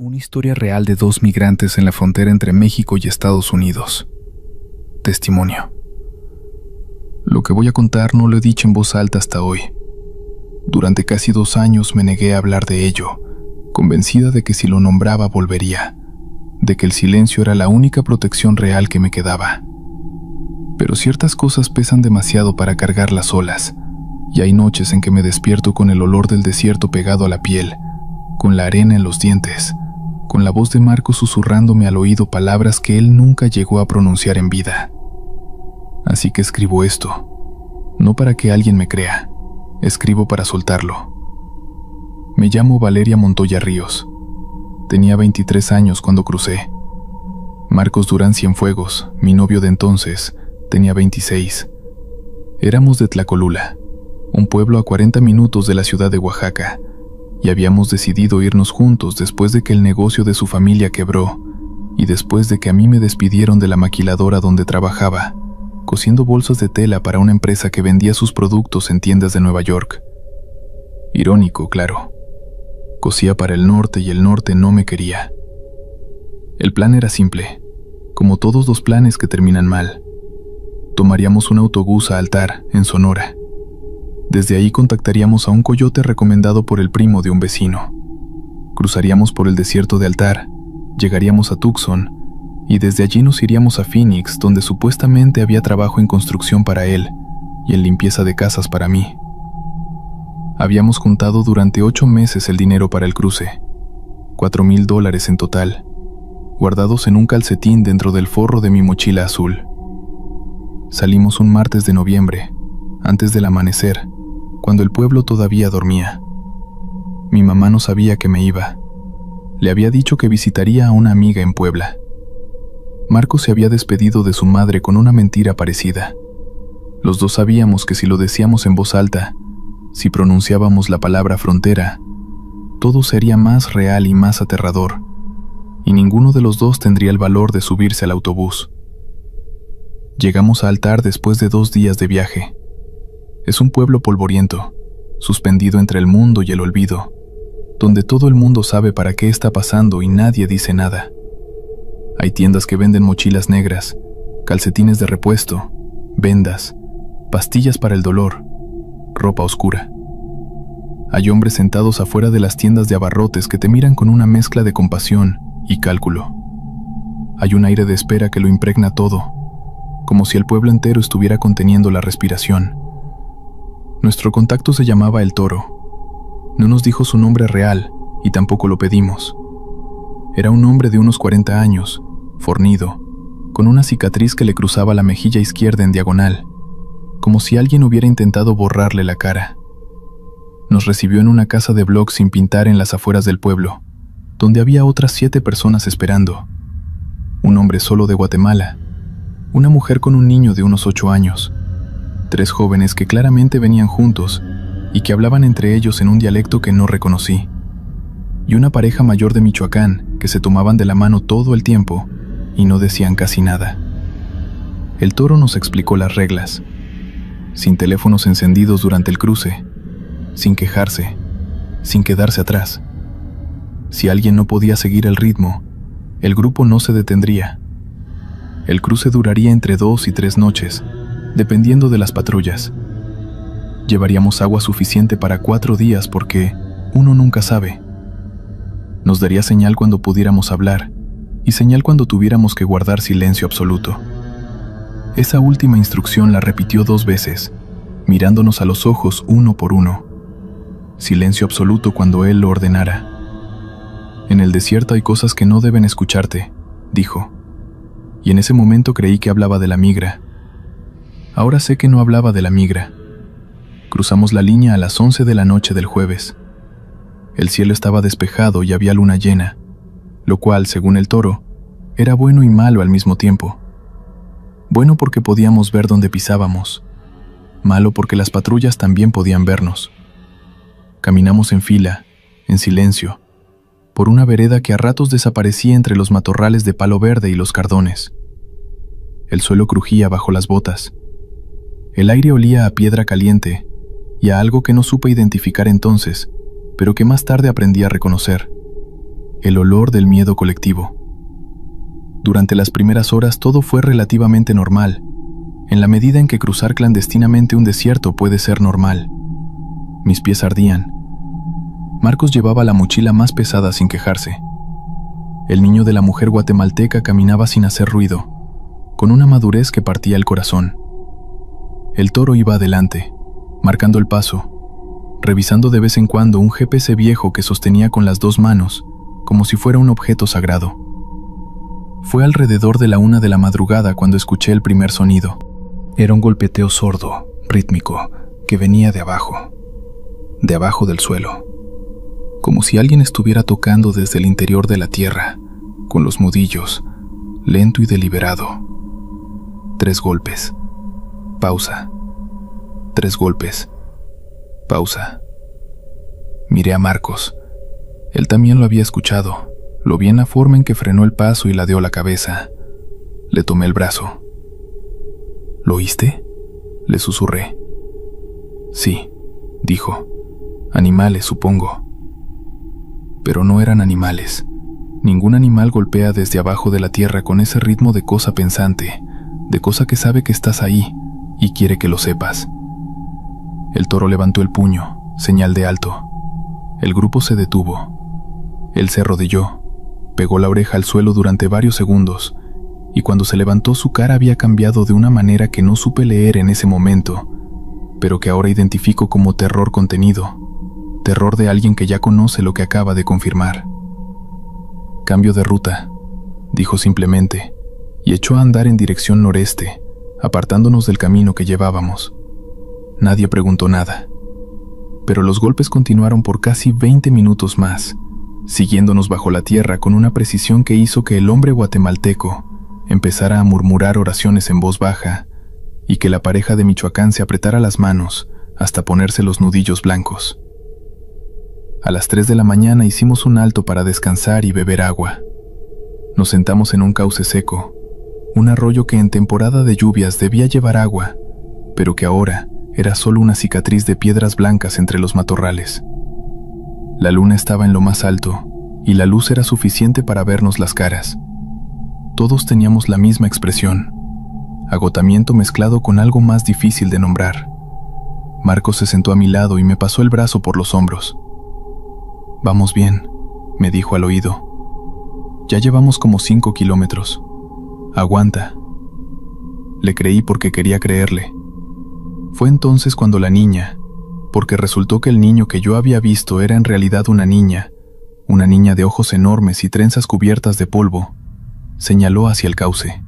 Una historia real de dos migrantes en la frontera entre México y Estados Unidos. Testimonio. Lo que voy a contar no lo he dicho en voz alta hasta hoy. Durante casi 2 años me negué a hablar de ello, convencida de que si lo nombraba volvería, de que el silencio era la única protección real que me quedaba. Pero ciertas cosas pesan demasiado para cargarlas solas, y hay noches en que me despierto con el olor del desierto pegado a la piel, con la arena en los dientes, con la voz de Marco susurrándome al oído palabras que él nunca llegó a pronunciar en vida. Así que escribo esto, no para que alguien me crea, escribo para soltarlo. Me llamo Valeria Montoya Ríos. Tenía 23 años cuando crucé. Marcos Durán Cienfuegos, mi novio de entonces, tenía 26. Éramos de Tlacolula, un pueblo a 40 minutos de la ciudad de Oaxaca, y habíamos decidido irnos juntos después de que el negocio de su familia quebró y después de que a mí me despidieron de la maquiladora donde trabajaba, cosiendo bolsas de tela para una empresa que vendía sus productos en tiendas de Nueva York. Irónico, claro. Cosía para el norte y el norte no me quería. El plan era simple, como todos los planes que terminan mal. Tomaríamos un autobús a Altar, en Sonora. Desde ahí contactaríamos a un coyote recomendado por el primo de un vecino. Cruzaríamos por el desierto de Altar, llegaríamos a Tucson, y desde allí nos iríamos a Phoenix, donde supuestamente había trabajo en construcción para él y en limpieza de casas para mí. Habíamos juntado durante 8 meses el dinero para el cruce, $4,000 en total, guardados en un calcetín dentro del forro de mi mochila azul. Salimos un martes de noviembre, antes del amanecer, cuando el pueblo todavía dormía. Mi mamá no sabía que me iba. Le había dicho que visitaría a una amiga en Puebla. Marco se había despedido de su madre con una mentira parecida. Los dos sabíamos que si lo decíamos en voz alta, si pronunciábamos la palabra frontera, todo sería más real y más aterrador, y ninguno de los dos tendría el valor de subirse al autobús. Llegamos a Altar después de 2 días de viaje. Es un pueblo polvoriento, suspendido entre el mundo y el olvido, donde todo el mundo sabe para qué está pasando y nadie dice nada. Hay tiendas que venden mochilas negras, calcetines de repuesto, vendas, pastillas para el dolor, ropa oscura. Hay hombres sentados afuera de las tiendas de abarrotes que te miran con una mezcla de compasión y cálculo. Hay un aire de espera que lo impregna todo, como si el pueblo entero estuviera conteniendo la respiración. Nuestro contacto se llamaba El Toro. No nos dijo su nombre real y tampoco lo pedimos. Era un hombre de unos 40 años, fornido, con una cicatriz que le cruzaba la mejilla izquierda en diagonal, como si alguien hubiera intentado borrarle la cara. Nos recibió en una casa de bloc sin pintar en las afueras del pueblo, donde había otras 7 personas esperando. Un hombre solo de Guatemala, una mujer con un niño de unos 8 años, 3 jóvenes que claramente venían juntos y que hablaban entre ellos en un dialecto que no reconocí, y una pareja mayor de Michoacán que se tomaban de la mano todo el tiempo y no decían casi nada. El Toro nos explicó las reglas, sin teléfonos encendidos durante el cruce, sin quejarse, sin quedarse atrás. Si alguien no podía seguir el ritmo, el grupo no se detendría. El cruce duraría entre 2 y 3 noches, dependiendo de las patrullas. Llevaríamos agua suficiente para 4 días porque uno nunca sabe. Nos daría señal cuando pudiéramos hablar y señal cuando tuviéramos que guardar silencio absoluto. Esa última instrucción la repitió 2 veces, mirándonos a los ojos uno por uno. Silencio absoluto cuando él lo ordenara. En el desierto hay cosas que no deben escucharte, dijo. Y en ese momento creí que hablaba de la migra. Ahora sé que no hablaba de la migra. Cruzamos la línea a las 11 de la noche del jueves. El cielo estaba despejado y había luna llena, lo cual, según el Toro, era bueno y malo al mismo tiempo. Bueno porque podíamos ver dónde pisábamos, malo porque las patrullas también podían vernos. Caminamos en fila, en silencio, por una vereda que a ratos desaparecía entre los matorrales de palo verde y los cardones. El suelo crujía bajo las botas. El aire olía a piedra caliente y a algo que no supe identificar entonces, pero que más tarde aprendí a reconocer. el olor del miedo colectivo. Durante las primeras horas todo fue relativamente normal, en la medida en que cruzar clandestinamente un desierto puede ser normal. Mis pies ardían. Marcos llevaba la mochila más pesada sin quejarse. El niño de la mujer guatemalteca caminaba sin hacer ruido, con una madurez que partía el corazón. El toro iba adelante, marcando el paso, revisando de vez en cuando un GPS viejo que sostenía con las dos manos, como si fuera un objeto sagrado. Fue alrededor de la 1 de la madrugada cuando escuché el primer sonido. Era un golpeteo sordo, rítmico, que venía de abajo del suelo, como si alguien estuviera tocando desde el interior de la tierra, con los nudillos, lento y deliberado. 3 golpes. Pausa. 3 golpes. Pausa. Miré a Marcos. Él también lo había escuchado. Lo vi en la forma en que frenó el paso y ladeó la cabeza. Le tomé el brazo. ¿Lo oíste?, le susurré. Sí, dijo. Animales, supongo. Pero no eran animales. Ningún animal golpea desde abajo de la tierra con ese ritmo de cosa pensante, de cosa que sabe que estás ahí y quiere que lo sepas. El toro levantó el puño, señal de alto. El grupo se detuvo. Él se arrodilló, pegó la oreja al suelo durante varios segundos, y cuando se levantó su cara había cambiado de una manera que no supe leer en ese momento, pero que ahora identifico como terror contenido, terror de alguien que ya conoce lo que acaba de confirmar. Cambio de ruta, dijo simplemente, y echó a andar en dirección noreste, apartándonos del camino que llevábamos. Nadie preguntó nada, pero los golpes continuaron por casi 20 minutos más, siguiéndonos bajo la tierra con una precisión que hizo que el hombre guatemalteco empezara a murmurar oraciones en voz baja y que la pareja de Michoacán se apretara las manos hasta ponerse los nudillos blancos. A las 3 de la mañana hicimos un alto para descansar y beber agua. Nos sentamos en un cauce seco, un arroyo que en temporada de lluvias debía llevar agua, pero que ahora era solo una cicatriz de piedras blancas entre los matorrales. La luna estaba en lo más alto, y la luz era suficiente para vernos las caras. Todos teníamos la misma expresión, agotamiento mezclado con algo más difícil de nombrar. Marcos se sentó a mi lado y me pasó el brazo por los hombros. «Vamos bien», me dijo al oído. «Ya llevamos como 5 kilómetros. Aguanta». Le creí porque quería creerle. Fue entonces cuando la niña, porque resultó que el niño que yo había visto era en realidad una niña de ojos enormes y trenzas cubiertas de polvo, señaló hacia el cauce.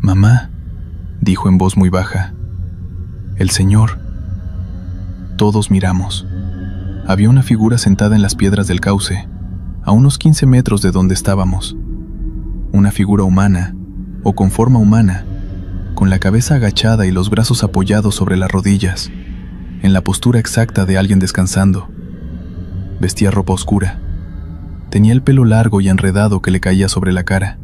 «Mamá», dijo en voz muy baja, «el señor». Todos miramos. Había una figura sentada en las piedras del cauce, a unos 15 metros de donde estábamos. Una figura humana, o con forma humana, con la cabeza agachada y los brazos apoyados sobre las rodillas, en la postura exacta de alguien descansando. Vestía ropa oscura. Tenía el pelo largo y enredado que le caía sobre la cara.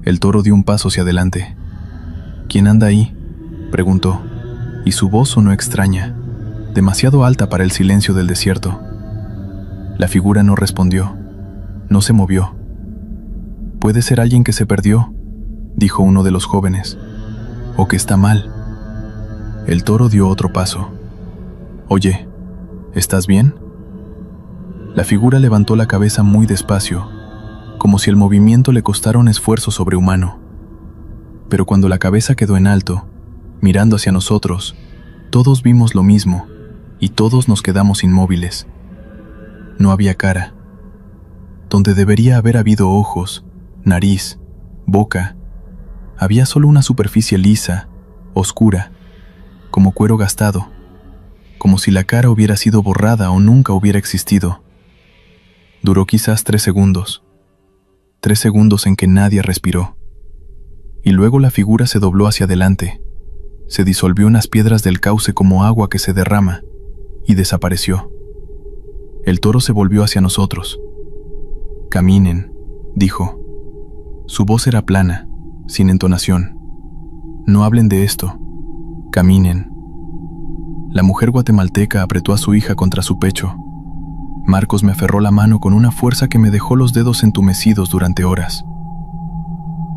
El toro dio un paso hacia adelante. «¿Quién anda ahí?», preguntó, y su voz sonó extraña, demasiado alta para el silencio del desierto. La figura no respondió, no se movió. «Puede ser alguien que se perdió», dijo uno de los jóvenes, «o que está mal». El toro dio otro paso. «Oye, ¿estás bien?». La figura levantó la cabeza muy despacio, como si el movimiento le costara un esfuerzo sobrehumano. Pero cuando la cabeza quedó en alto, mirando hacia nosotros, todos vimos lo mismo, y todos nos quedamos inmóviles. No había cara. Donde debería haber habido ojos, nariz, boca, había solo una superficie lisa, oscura, como cuero gastado, como si la cara hubiera sido borrada o nunca hubiera existido. Duró quizás 3 segundos. 3 segundos en que nadie respiró. Y luego la figura se dobló hacia adelante, se disolvió en las piedras del cauce como agua que se derrama, y desapareció. El toro se volvió hacia nosotros. «Caminen», dijo. Su voz era plana, sin entonación. «No hablen de esto. Caminen». La mujer guatemalteca apretó a su hija contra su pecho. Marcos me aferró la mano con una fuerza que me dejó los dedos entumecidos durante horas.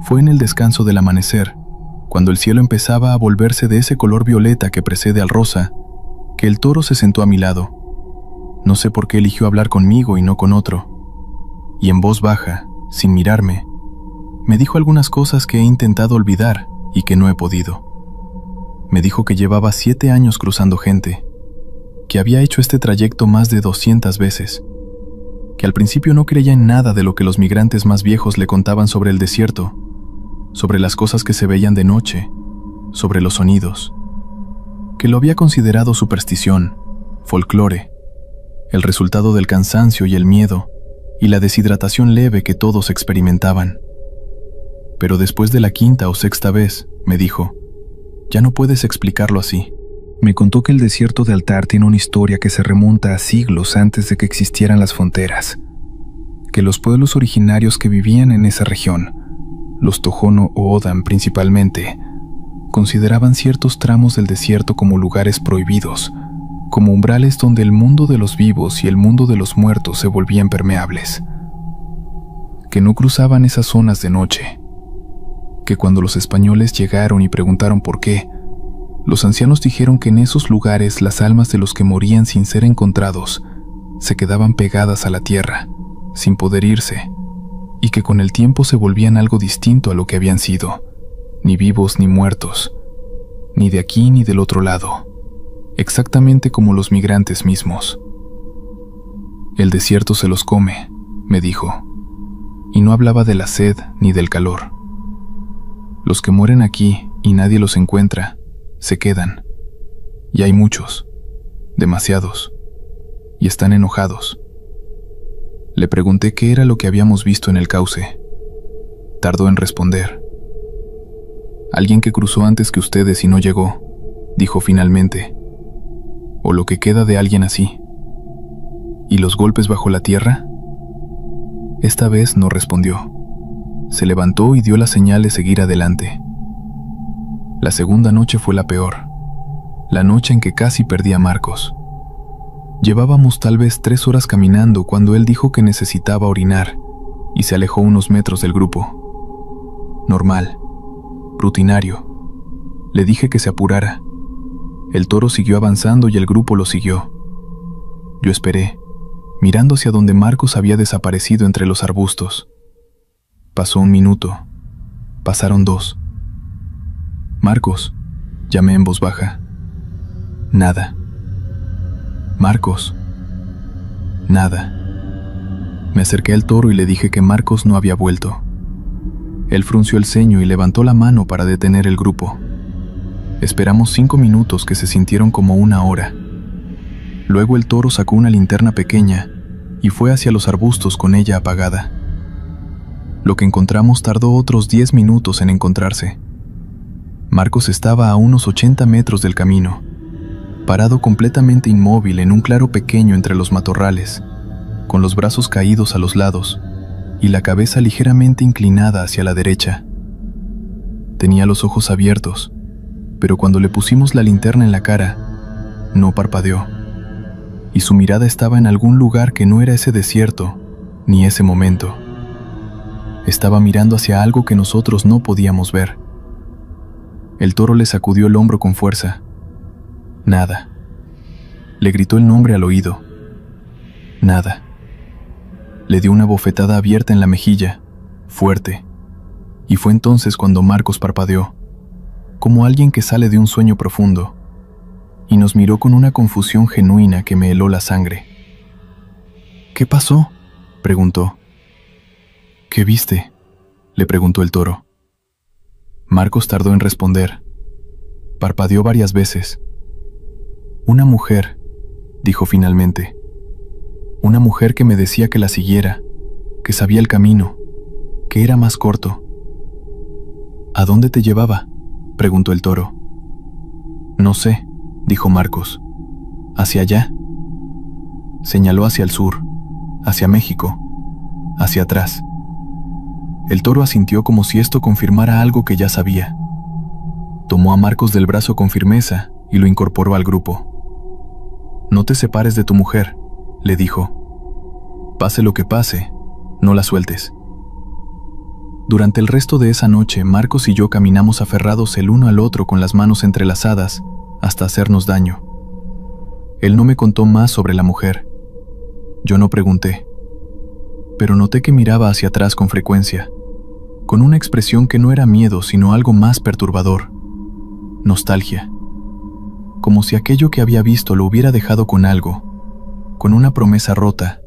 Fue en el descanso del amanecer, cuando el cielo empezaba a volverse de ese color violeta que precede al rosa, que el toro se sentó a mi lado. No sé por qué eligió hablar conmigo y no con otro. Y en voz baja, sin mirarme, me dijo algunas cosas que he intentado olvidar y que no he podido. Me dijo que llevaba 7 años cruzando gente, que había hecho este trayecto más de 200 veces, que al principio no creía en nada de lo que los migrantes más viejos le contaban sobre el desierto, sobre las cosas que se veían de noche, sobre los sonidos, que lo había considerado superstición, folclore, el resultado del cansancio y el miedo y la deshidratación leve que todos experimentaban. Pero después de la 5ª o 6ª vez, me dijo, ya no puedes explicarlo así. Me contó que el desierto de Altar tiene una historia que se remonta a siglos antes de que existieran las fronteras, que los pueblos originarios que vivían en esa región, los Tohono O'odham principalmente, consideraban ciertos tramos del desierto como lugares prohibidos, como umbrales donde el mundo de los vivos y el mundo de los muertos se volvían permeables, que no cruzaban esas zonas de noche, que cuando los españoles llegaron y preguntaron por qué, los ancianos dijeron que en esos lugares las almas de los que morían sin ser encontrados se quedaban pegadas a la tierra, sin poder irse, y que con el tiempo se volvían algo distinto a lo que habían sido, ni vivos ni muertos, ni de aquí ni del otro lado, exactamente como los migrantes mismos. El desierto se los come, me dijo, y no hablaba de la sed ni del calor. Los que mueren aquí y nadie los encuentra, se quedan, y hay muchos, demasiados, y están enojados. Le pregunté qué era lo que habíamos visto en el cauce. Tardó en responder. Alguien que cruzó antes que ustedes y no llegó, dijo finalmente, o lo que queda de alguien así. ¿Y los golpes bajo la tierra? Esta vez no respondió. Se levantó y dio la señal de seguir adelante. La segunda noche fue la peor, la noche en que casi perdí a Marcos. Llevábamos tal vez 3 horas caminando cuando él dijo que necesitaba orinar y se alejó unos metros del grupo. Normal, rutinario. Le dije que se apurara. El toro siguió avanzando y el grupo lo siguió. Yo esperé, mirando hacia donde Marcos había desaparecido entre los arbustos. Pasó 1 minuto, pasaron 2. Marcos, llamé en voz baja. Nada. Marcos. Nada. Me acerqué al toro y le dije que Marcos no había vuelto. Él frunció el ceño y levantó la mano para detener el grupo. Esperamos 5 minutos que se sintieron como 1 hora. Luego el toro sacó una linterna pequeña y fue hacia los arbustos con ella apagada. Lo que encontramos tardó otros 10 minutos en encontrarse. Marcos estaba a unos 80 metros del camino, parado completamente inmóvil en un claro pequeño entre los matorrales, con los brazos caídos a los lados y la cabeza ligeramente inclinada hacia la derecha. Tenía los ojos abiertos, pero cuando le pusimos la linterna en la cara, no parpadeó, y su mirada estaba en algún lugar que no era ese desierto ni ese momento. Estaba mirando hacia algo que nosotros no podíamos ver. El toro le sacudió el hombro con fuerza. Nada. Le gritó el nombre al oído. Nada. Le dio una bofetada abierta en la mejilla, fuerte, y fue entonces cuando Marcos parpadeó, como alguien que sale de un sueño profundo, y nos miró con una confusión genuina que me heló la sangre. ¿Qué pasó?, preguntó. ¿Qué viste?, le preguntó el toro. Marcos tardó en responder. Parpadeó varias veces. Una mujer, dijo finalmente. Una mujer que me decía que la siguiera, que sabía el camino, que era más corto. ¿A dónde te llevaba?, preguntó el toro. No sé, dijo Marcos. ¿Hacia allá? Señaló hacia el sur, hacia México, hacia atrás. El toro asintió como si esto confirmara algo que ya sabía. Tomó a Marcos del brazo con firmeza y lo incorporó al grupo. No te separes de tu mujer, le dijo. Pase lo que pase, no la sueltes. Durante el resto de esa noche, Marcos y yo caminamos aferrados el uno al otro con las manos entrelazadas hasta hacernos daño. Él no me contó más sobre la mujer. Yo no pregunté, pero noté que miraba hacia atrás con frecuencia, con una expresión que no era miedo, sino algo más perturbador: nostalgia. Como si aquello que había visto lo hubiera dejado con algo, con una promesa rota,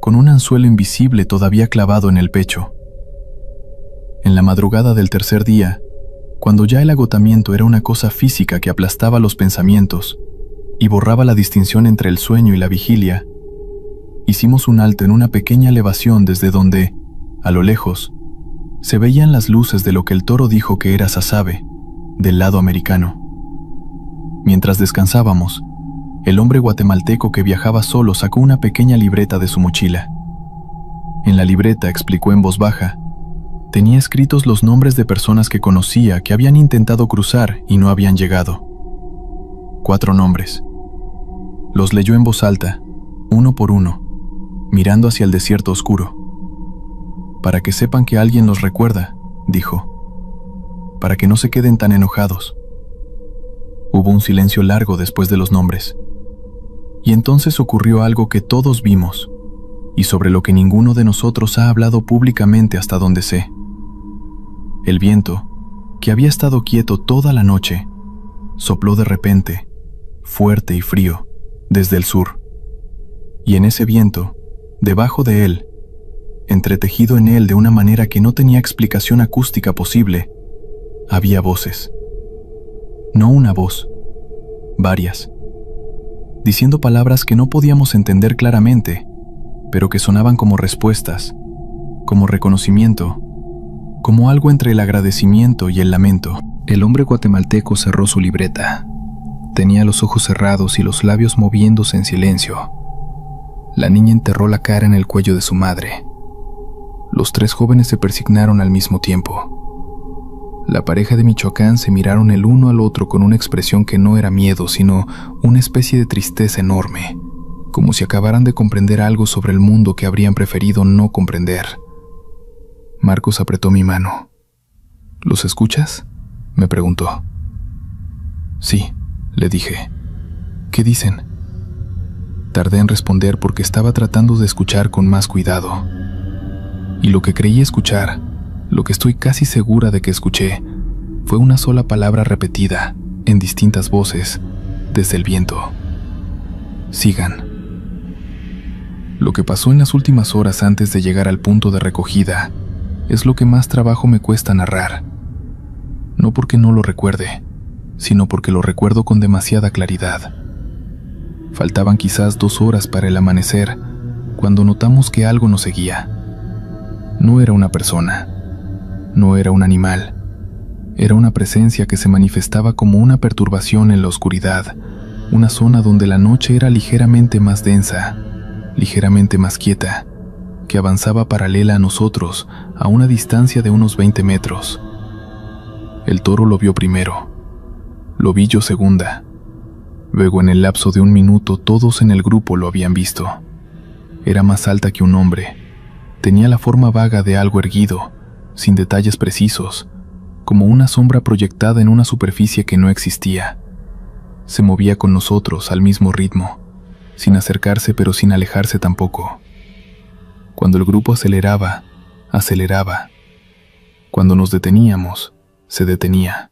con un anzuelo invisible todavía clavado en el pecho. En la madrugada del tercer día, cuando ya el agotamiento era una cosa física que aplastaba los pensamientos y borraba la distinción entre el sueño y la vigilia, hicimos un alto en una pequeña elevación desde donde, a lo lejos, se veían las luces de lo que el toro dijo que era Sasabe, del lado americano. Mientras descansábamos, el hombre guatemalteco que viajaba solo sacó una pequeña libreta de su mochila. En la libreta, explicó en voz baja, tenía escritos los nombres de personas que conocía que habían intentado cruzar y no habían llegado. 4 nombres. Los leyó en voz alta, uno por uno, mirando hacia el desierto oscuro. Para que sepan que alguien los recuerda, dijo, para que no se queden tan enojados. Hubo un silencio largo después de los nombres. Y entonces ocurrió algo que todos vimos, y sobre lo que ninguno de nosotros ha hablado públicamente hasta donde sé. El viento, que había estado quieto toda la noche, sopló de repente, fuerte y frío, desde el sur. Y en ese viento, debajo de él, entretejido en él de una manera que no tenía explicación acústica posible, había voces. No una voz, varias, diciendo palabras que no podíamos entender claramente, pero que sonaban como respuestas, como reconocimiento, como algo entre el agradecimiento y el lamento. El hombre guatemalteco cerró su libreta. Tenía los ojos cerrados y los labios moviéndose en silencio. La niña enterró la cara en el cuello de su madre. Los 3 jóvenes se persignaron al mismo tiempo. La pareja de Michoacán se miraron el uno al otro con una expresión que no era miedo, sino una especie de tristeza enorme, como si acabaran de comprender algo sobre el mundo que habrían preferido no comprender. Marcos apretó mi mano. ¿Los escuchas?, me preguntó. Sí, le dije. ¿Qué dicen? Tardé en responder porque estaba tratando de escuchar con más cuidado. Y lo que creí escuchar, lo que estoy casi segura de que escuché, fue una sola palabra repetida, en distintas voces, desde el viento. Sigan. Lo que pasó en las últimas horas antes de llegar al punto de recogida es lo que más trabajo me cuesta narrar. No porque no lo recuerde, sino porque lo recuerdo con demasiada claridad. Faltaban quizás 2 horas para el amanecer, cuando notamos que algo nos seguía. No era una persona, no era un animal, era una presencia que se manifestaba como una perturbación en la oscuridad, una zona donde la noche era ligeramente más densa, ligeramente más quieta, que avanzaba paralela a nosotros a una distancia de unos 20 metros. El toro lo vio primero, lo vi yo segunda. Luego, en el lapso de 1 minuto, todos en el grupo lo habían visto. Era más alta que un hombre. Tenía la forma vaga de algo erguido, sin detalles precisos, como una sombra proyectada en una superficie que no existía. Se movía con nosotros al mismo ritmo, sin acercarse pero sin alejarse tampoco. Cuando el grupo aceleraba, aceleraba. Cuando nos deteníamos, se detenía.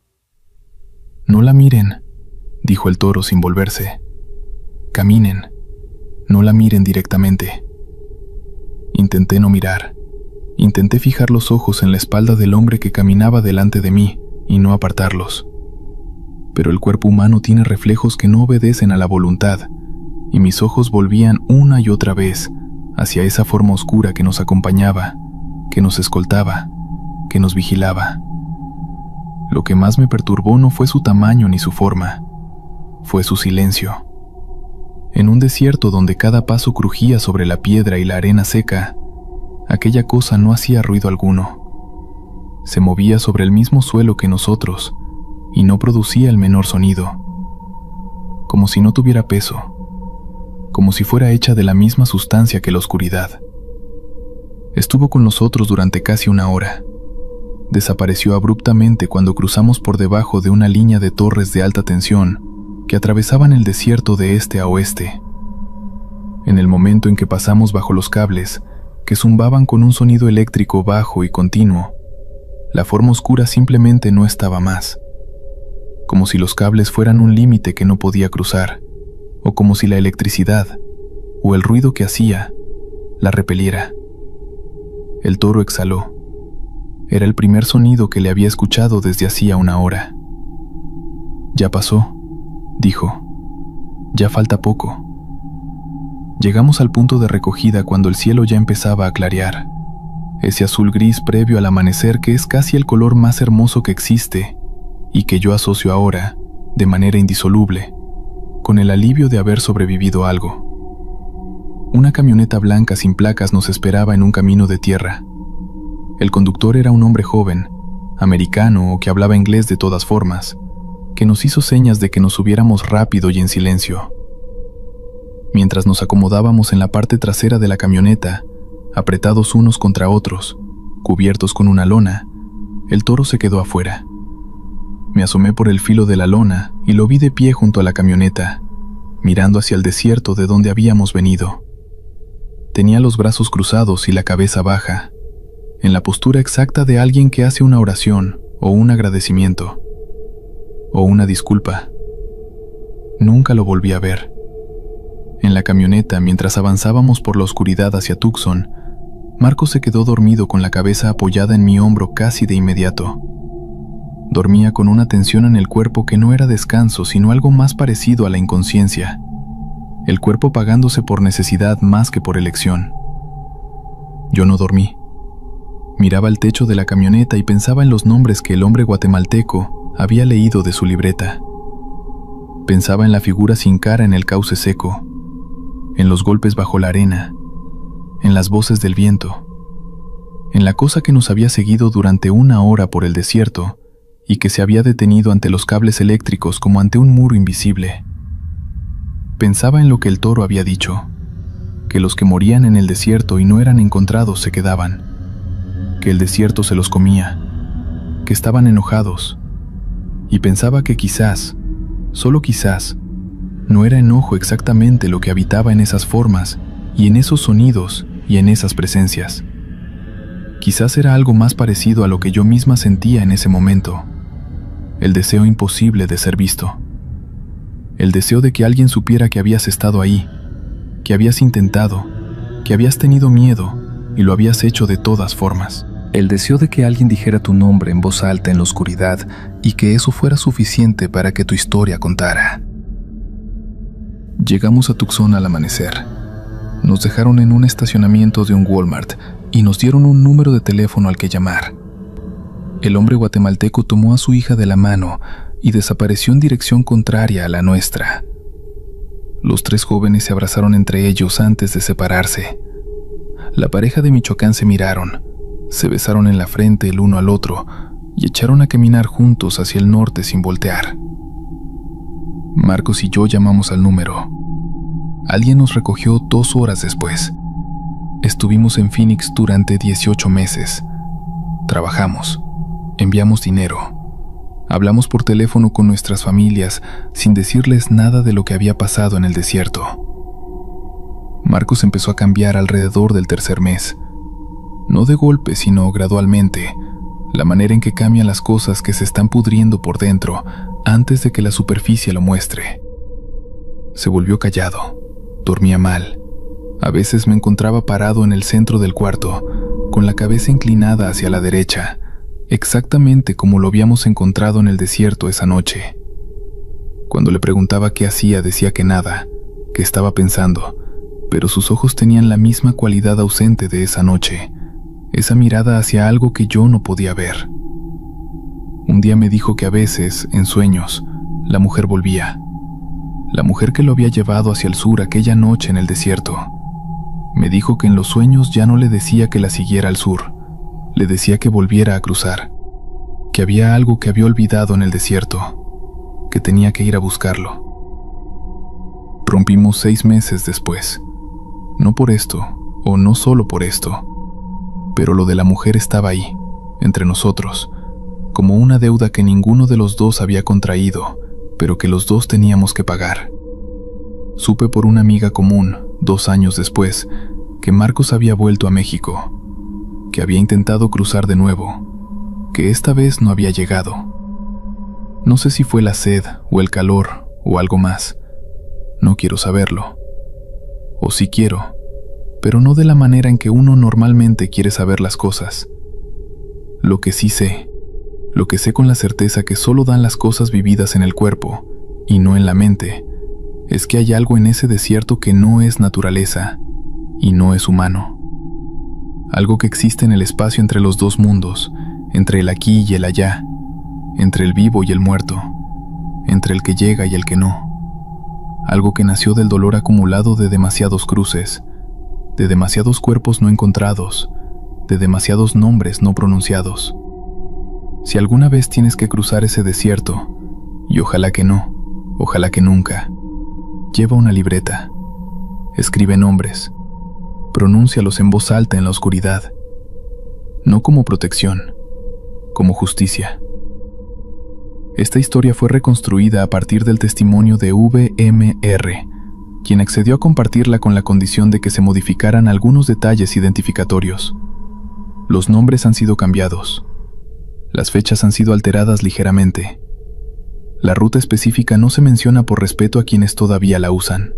«No la miren», dijo el toro sin volverse. «Caminen, no la miren directamente». Intenté no mirar. Intenté fijar los ojos en la espalda del hombre que caminaba delante de mí y no apartarlos. Pero el cuerpo humano tiene reflejos que no obedecen a la voluntad, y mis ojos volvían una y otra vez hacia esa forma oscura que nos acompañaba, que nos escoltaba, que nos vigilaba. Lo que más me perturbó no fue su tamaño ni su forma, fue su silencio. En un desierto donde cada paso crujía sobre la piedra y la arena seca, aquella cosa no hacía ruido alguno. Se movía sobre el mismo suelo que nosotros y no producía el menor sonido. Como si no tuviera peso, como si fuera hecha de la misma sustancia que la oscuridad. Estuvo con nosotros durante casi una hora. Desapareció abruptamente cuando cruzamos por debajo de una línea de torres de alta tensión que atravesaban el desierto de este a oeste. En el momento en que pasamos bajo los cables, que zumbaban con un sonido eléctrico bajo y continuo, la forma oscura simplemente no estaba más, como si los cables fueran un límite que no podía cruzar, o como si la electricidad, o el ruido que hacía, la repeliera. El toro exhaló. Era el primer sonido que le había escuchado desde hacía una hora. «Ya pasó», dijo. «Ya falta poco». Llegamos al punto de recogida cuando el cielo ya empezaba a clarear. Ese azul gris previo al amanecer que es casi el color más hermoso que existe y que yo asocio ahora, de manera indisoluble, con el alivio de haber sobrevivido a algo. Una camioneta blanca sin placas nos esperaba en un camino de tierra. El conductor era un hombre joven, americano o que hablaba inglés de todas formas, que nos hizo señas de que nos subiéramos rápido y en silencio. Mientras nos acomodábamos en la parte trasera de la camioneta, apretados unos contra otros, cubiertos con una lona, el toro se quedó afuera. Me asomé por el filo de la lona y lo vi de pie junto a la camioneta, mirando hacia el desierto de donde habíamos venido. Tenía los brazos cruzados y la cabeza baja, en la postura exacta de alguien que hace una oración o un agradecimiento, o una disculpa. Nunca lo volví a ver. En la camioneta, mientras avanzábamos por la oscuridad hacia Tucson, Marcos se quedó dormido con la cabeza apoyada en mi hombro casi de inmediato. Dormía con una tensión en el cuerpo que no era descanso, sino algo más parecido a la inconsciencia, el cuerpo pagándose por necesidad más que por elección. Yo no dormí. Miraba el techo de la camioneta y pensaba en los nombres que el hombre guatemalteco había leído de su libreta. Pensaba en la figura sin cara en el cauce seco, en los golpes bajo la arena, en las voces del viento, en la cosa que nos había seguido durante una hora por el desierto y que se había detenido ante los cables eléctricos como ante un muro invisible. Pensaba en lo que el toro había dicho, que los que morían en el desierto y no eran encontrados se quedaban, que el desierto se los comía, que estaban enojados, y pensaba que quizás, solo quizás, no era enojo exactamente lo que habitaba en esas formas y en esos sonidos y en esas presencias. Quizás era algo más parecido a lo que yo misma sentía en ese momento, el deseo imposible de ser visto, el deseo de que alguien supiera que habías estado ahí, que habías intentado, que habías tenido miedo y lo habías hecho de todas formas. El deseo de que alguien dijera tu nombre en voz alta en la oscuridad y que eso fuera suficiente para que tu historia contara. Llegamos a Tucson al amanecer. Nos dejaron en un estacionamiento de un Walmart y nos dieron un número de teléfono al que llamar. El hombre guatemalteco tomó a su hija de la mano y desapareció en dirección contraria a la nuestra. Los tres jóvenes se abrazaron entre ellos antes de separarse. La pareja de Michoacán se miraron, se besaron en la frente el uno al otro y echaron a caminar juntos hacia el norte sin voltear. Marcos y yo llamamos al número. Alguien nos recogió 2 horas después. Estuvimos en Phoenix durante 18 meses. Trabajamos, enviamos dinero, hablamos por teléfono con nuestras familias sin decirles nada de lo que había pasado en el desierto. Marcos empezó a cambiar alrededor del 3er mes. No de golpe, sino gradualmente, la manera en que cambian las cosas que se están pudriendo por dentro antes de que la superficie lo muestre. Se volvió callado, dormía mal. A veces me encontraba parado en el centro del cuarto, con la cabeza inclinada hacia la derecha, exactamente como lo habíamos encontrado en el desierto esa noche. Cuando le preguntaba qué hacía, decía que nada, que estaba pensando, pero sus ojos tenían la misma cualidad ausente de esa noche, esa mirada hacia algo que yo no podía ver. Un día me dijo que a veces, en sueños, la mujer volvía. La mujer que lo había llevado hacia el sur aquella noche en el desierto. Me dijo que en los sueños ya no le decía que la siguiera al sur, le decía que volviera a cruzar, que había algo que había olvidado en el desierto, que tenía que ir a buscarlo. Rompimos 6 meses después. No por esto, o no solo por esto, pero lo de la mujer estaba ahí, entre nosotros, como una deuda que ninguno de los dos había contraído, pero que los dos teníamos que pagar. Supe por una amiga común, 2 años después, que Marcos había vuelto a México, que había intentado cruzar de nuevo, que esta vez no había llegado. No sé si fue la sed o el calor o algo más. No quiero saberlo. O sí quiero, pero no de la manera en que uno normalmente quiere saber las cosas. Lo que sí sé, lo que sé con la certeza que solo dan las cosas vividas en el cuerpo y no en la mente, es que hay algo en ese desierto que no es naturaleza y no es humano. Algo que existe en el espacio entre los dos mundos, entre el aquí y el allá, entre el vivo y el muerto, entre el que llega y el que no. Algo que nació del dolor acumulado de demasiados cruces, de demasiados cuerpos no encontrados, de demasiados nombres no pronunciados. Si alguna vez tienes que cruzar ese desierto, y ojalá que no, ojalá que nunca, lleva una libreta, escribe nombres, pronúncialos en voz alta en la oscuridad, no como protección, como justicia. Esta historia fue reconstruida a partir del testimonio de VMR, quien accedió a compartirla con la condición de que se modificaran algunos detalles identificatorios. Los nombres han sido cambiados. Las fechas han sido alteradas ligeramente. La ruta específica no se menciona por respeto a quienes todavía la usan.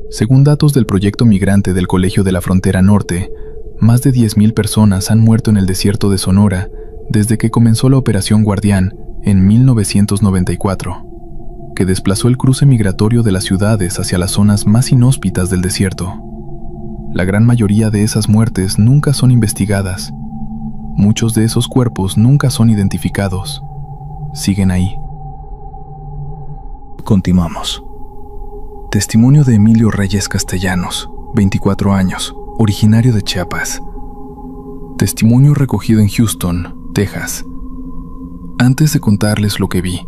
Según datos del proyecto migrante del Colegio de la Frontera Norte, más de 10,000 personas han muerto en el desierto de Sonora desde que comenzó la Operación Guardián en 1994, que desplazó el cruce migratorio de las ciudades hacia las zonas más inhóspitas del desierto. La gran mayoría de esas muertes nunca son investigadas. Muchos de esos cuerpos nunca son identificados. Siguen ahí. Continuamos. Testimonio de Emilio Reyes Castellanos, 24 años, originario de Chiapas. Testimonio recogido en Houston, Texas. Antes de contarles lo que vi,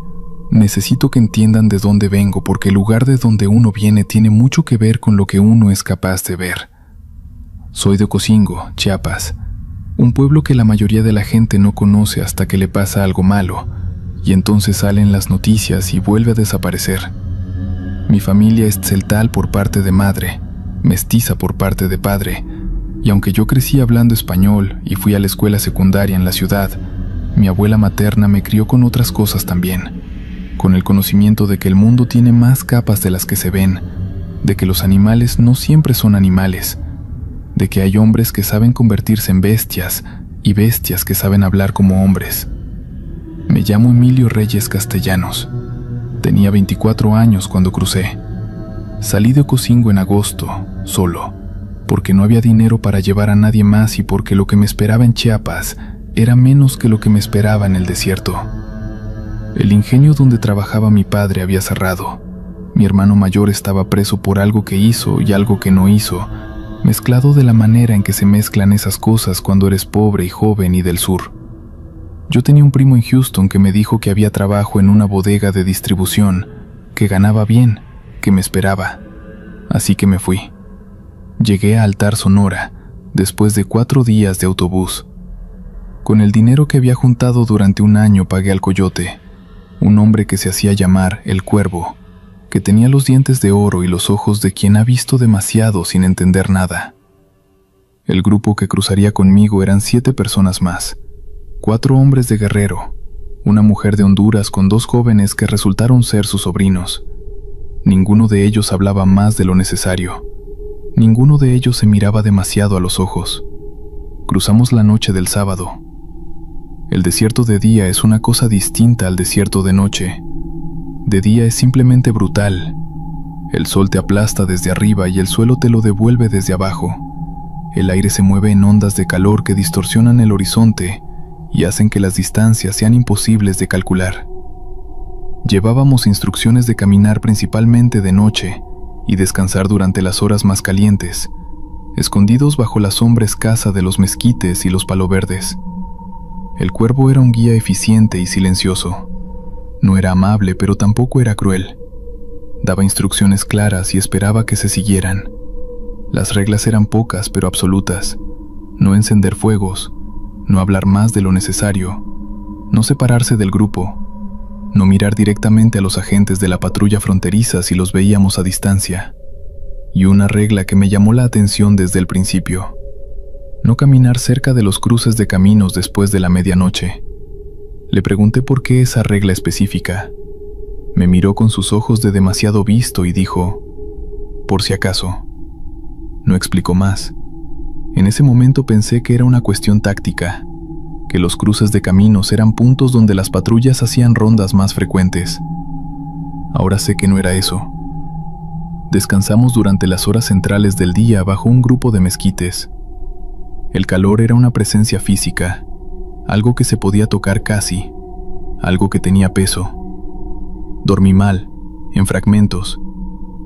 necesito que entiendan de dónde vengo porque el lugar de donde uno viene tiene mucho que ver con lo que uno es capaz de ver. Soy de Ocosingo, Chiapas, un pueblo que la mayoría de la gente no conoce hasta que le pasa algo malo, y entonces salen las noticias y vuelve a desaparecer. Mi familia es tzeltal por parte de madre, mestiza por parte de padre, y aunque yo crecí hablando español y fui a la escuela secundaria en la ciudad, mi abuela materna me crió con otras cosas también, con el conocimiento de que el mundo tiene más capas de las que se ven, de que los animales no siempre son animales, de que hay hombres que saben convertirse en bestias y bestias que saben hablar como hombres. Me llamo Emilio Reyes Castellanos. Tenía 24 años cuando crucé. Salí de Ocosingo en agosto, solo, porque no había dinero para llevar a nadie más y porque lo que me esperaba en Chiapas era menos que lo que me esperaba en el desierto. El ingenio donde trabajaba mi padre había cerrado. Mi hermano mayor estaba preso por algo que hizo y algo que no hizo, mezclado de la manera en que se mezclan esas cosas cuando eres pobre y joven y del sur. Yo tenía un primo en Houston que me dijo que había trabajo en una bodega de distribución, que ganaba bien, que me esperaba. Así que me fui. Llegué a Altar, Sonora, después de 4 días de autobús. Con el dinero que había juntado durante un año pagué al coyote, un hombre que se hacía llamar El Cuervo, que tenía los dientes de oro y los ojos de quien ha visto demasiado sin entender nada. El grupo que cruzaría conmigo eran 7 personas más, 4 hombres de Guerrero, una mujer de Honduras con 2 jóvenes que resultaron ser sus sobrinos. Ninguno de ellos hablaba más de lo necesario. Ninguno de ellos se miraba demasiado a los ojos. Cruzamos la noche del sábado. El desierto de día es una cosa distinta al desierto de noche. De día es simplemente brutal. El sol te aplasta desde arriba y el suelo te lo devuelve desde abajo. El aire se mueve en ondas de calor que distorsionan el horizonte y hacen que las distancias sean imposibles de calcular. Llevábamos instrucciones de caminar principalmente de noche y descansar durante las horas más calientes, escondidos bajo la sombra escasa de los mezquites y los paloverdes. El Cuervo era un guía eficiente y silencioso. No era amable, pero tampoco era cruel. Daba instrucciones claras y esperaba que se siguieran. Las reglas eran pocas pero absolutas. No encender fuegos, no hablar más de lo necesario, no separarse del grupo, no mirar directamente a los agentes de la patrulla fronteriza si los veíamos a distancia. Y una regla que me llamó la atención desde el principio: no caminar cerca de los cruces de caminos después de la medianoche. Le pregunté por qué esa regla específica. Me miró con sus ojos de demasiado visto y dijo: por si acaso. No explicó más. En ese momento pensé que era una cuestión táctica, que los cruces de caminos eran puntos donde las patrullas hacían rondas más frecuentes. Ahora sé que no era eso. Descansamos durante las horas centrales del día bajo un grupo de mezquites. El calor era una presencia física, algo que se podía tocar casi, algo que tenía peso. Dormí mal, en fragmentos,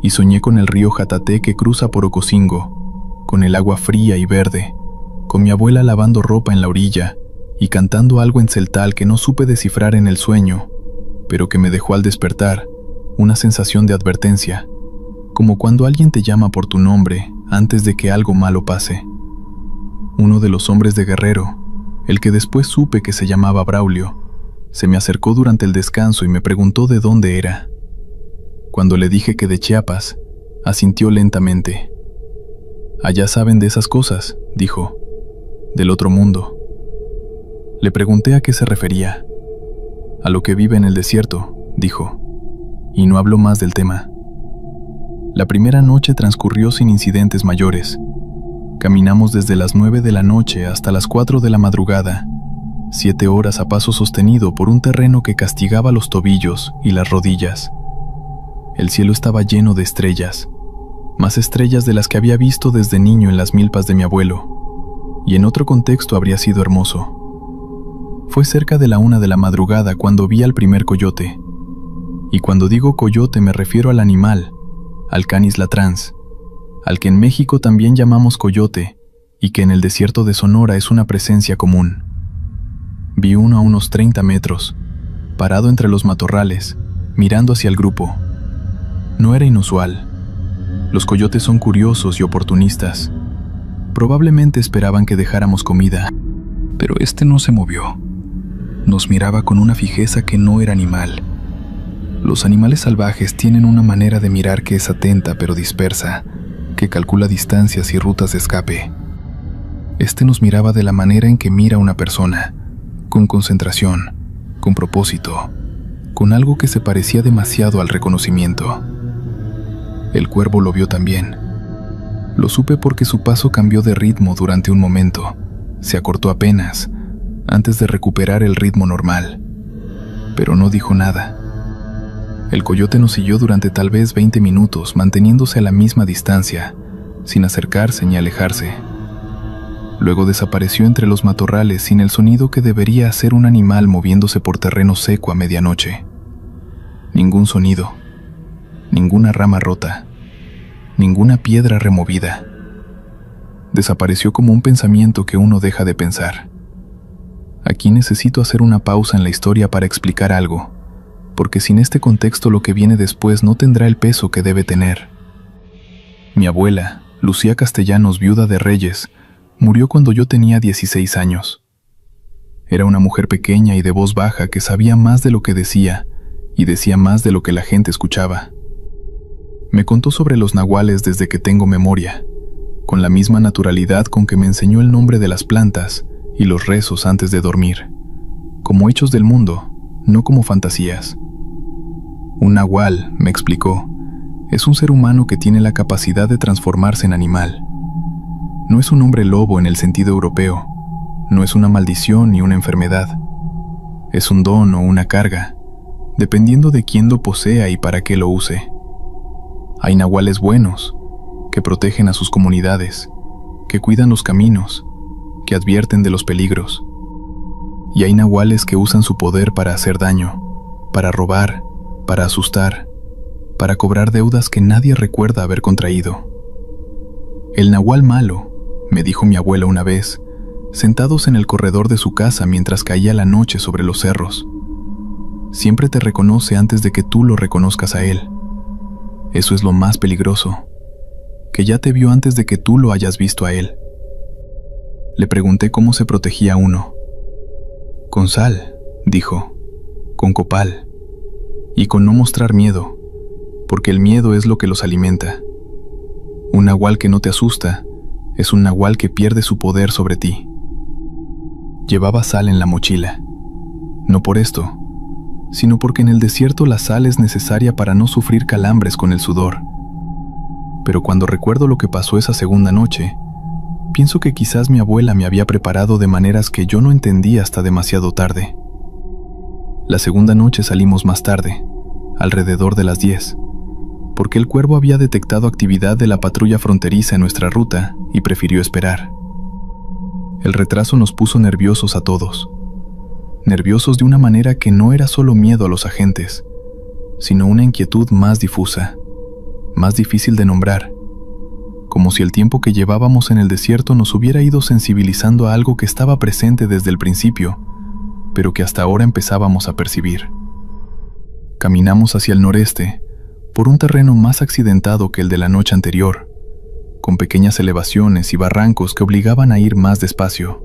y soñé con el río Jataté que cruza por Ocosingo, con el agua fría y verde, con mi abuela lavando ropa en la orilla y cantando algo en celtal que no supe descifrar en el sueño, pero que me dejó al despertar una sensación de advertencia, como cuando alguien te llama por tu nombre antes de que algo malo pase. Uno de los hombres de Guerrero, el que después supe que se llamaba Braulio, se me acercó durante el descanso y me preguntó de dónde era. Cuando le dije que de Chiapas, asintió lentamente. «Allá saben de esas cosas», dijo, «del otro mundo». Le pregunté a qué se refería. «A lo que vive en el desierto», dijo, y no habló más del tema. La primera noche transcurrió sin incidentes mayores. Caminamos desde las 9 de la noche hasta las 4 de la madrugada, 7 horas a paso sostenido por un terreno que castigaba los tobillos y las rodillas. El cielo estaba lleno de estrellas, más estrellas de las que había visto desde niño en las milpas de mi abuelo, y en otro contexto habría sido hermoso. Fue cerca de la 1 de la madrugada cuando vi al primer coyote, y cuando digo coyote me refiero al animal, al Canis latrans, al que en México también llamamos coyote, y que en el desierto de Sonora es una presencia común. Vi uno a unos 30 metros, parado entre los matorrales, mirando hacia el grupo. No era inusual. Los coyotes son curiosos y oportunistas. Probablemente esperaban que dejáramos comida, pero este no se movió. Nos miraba con una fijeza que no era animal. Los animales salvajes tienen una manera de mirar que es atenta pero dispersa, que calcula distancias y rutas de escape. Este nos miraba de la manera en que mira una persona, con concentración, con propósito, con algo que se parecía demasiado al reconocimiento. El cuervo lo vio también. Lo supe porque su paso cambió de ritmo durante un momento, se acortó apenas, antes de recuperar el ritmo normal, pero no dijo nada. El coyote nos siguió durante tal vez 20 minutos, manteniéndose a la misma distancia, sin acercarse ni alejarse. Luego desapareció entre los matorrales sin el sonido que debería hacer un animal moviéndose por terreno seco a medianoche. Ningún sonido, ninguna rama rota, ninguna piedra removida. Desapareció como un pensamiento que uno deja de pensar. Aquí necesito hacer una pausa en la historia para explicar algo, porque sin este contexto lo que viene después no tendrá el peso que debe tener. Mi abuela, Lucía Castellanos, viuda de Reyes, murió cuando yo tenía 16 años. Era una mujer pequeña y de voz baja que sabía más de lo que decía, y decía más de lo que la gente escuchaba. Me contó sobre los nahuales desde que tengo memoria, con la misma naturalidad con que me enseñó el nombre de las plantas y los rezos antes de dormir, como hechos del mundo, no como fantasías. Un nahual, me explicó, es un ser humano que tiene la capacidad de transformarse en animal. No es un hombre lobo en el sentido europeo, no es una maldición ni una enfermedad. Es un don o una carga, dependiendo de quién lo posea y para qué lo use. Hay nahuales buenos, que protegen a sus comunidades, que cuidan los caminos, que advierten de los peligros. Y hay nahuales que usan su poder para hacer daño, para robar, para asustar, para cobrar deudas que nadie recuerda haber contraído. El nahual malo, me dijo mi abuela una vez, sentados en el corredor de su casa mientras caía la noche sobre los cerros. Siempre te reconoce antes de que tú lo reconozcas a él. Eso es lo más peligroso, que ya te vio antes de que tú lo hayas visto a él. Le pregunté cómo se protegía uno. Con sal, dijo, con copal, y con no mostrar miedo, porque el miedo es lo que los alimenta. Un nahual que no te asusta es un nahual que pierde su poder sobre ti. Llevaba sal en la mochila, no por esto, sino porque en el desierto la sal es necesaria para no sufrir calambres con el sudor. Pero cuando recuerdo lo que pasó esa segunda noche, pienso que quizás mi abuela me había preparado de maneras que yo no entendí hasta demasiado tarde. La segunda noche salimos más tarde, alrededor de las 10, porque el cuervo había detectado actividad de la patrulla fronteriza en nuestra ruta y prefirió esperar. El retraso nos puso nerviosos a todos. Nerviosos de una manera que no era solo miedo a los agentes, sino una inquietud más difusa, más difícil de nombrar, como si el tiempo que llevábamos en el desierto nos hubiera ido sensibilizando a algo que estaba presente desde el principio, pero que hasta ahora empezábamos a percibir. Caminamos hacia el noreste, por un terreno más accidentado que el de la noche anterior, con pequeñas elevaciones y barrancos que obligaban a ir más despacio.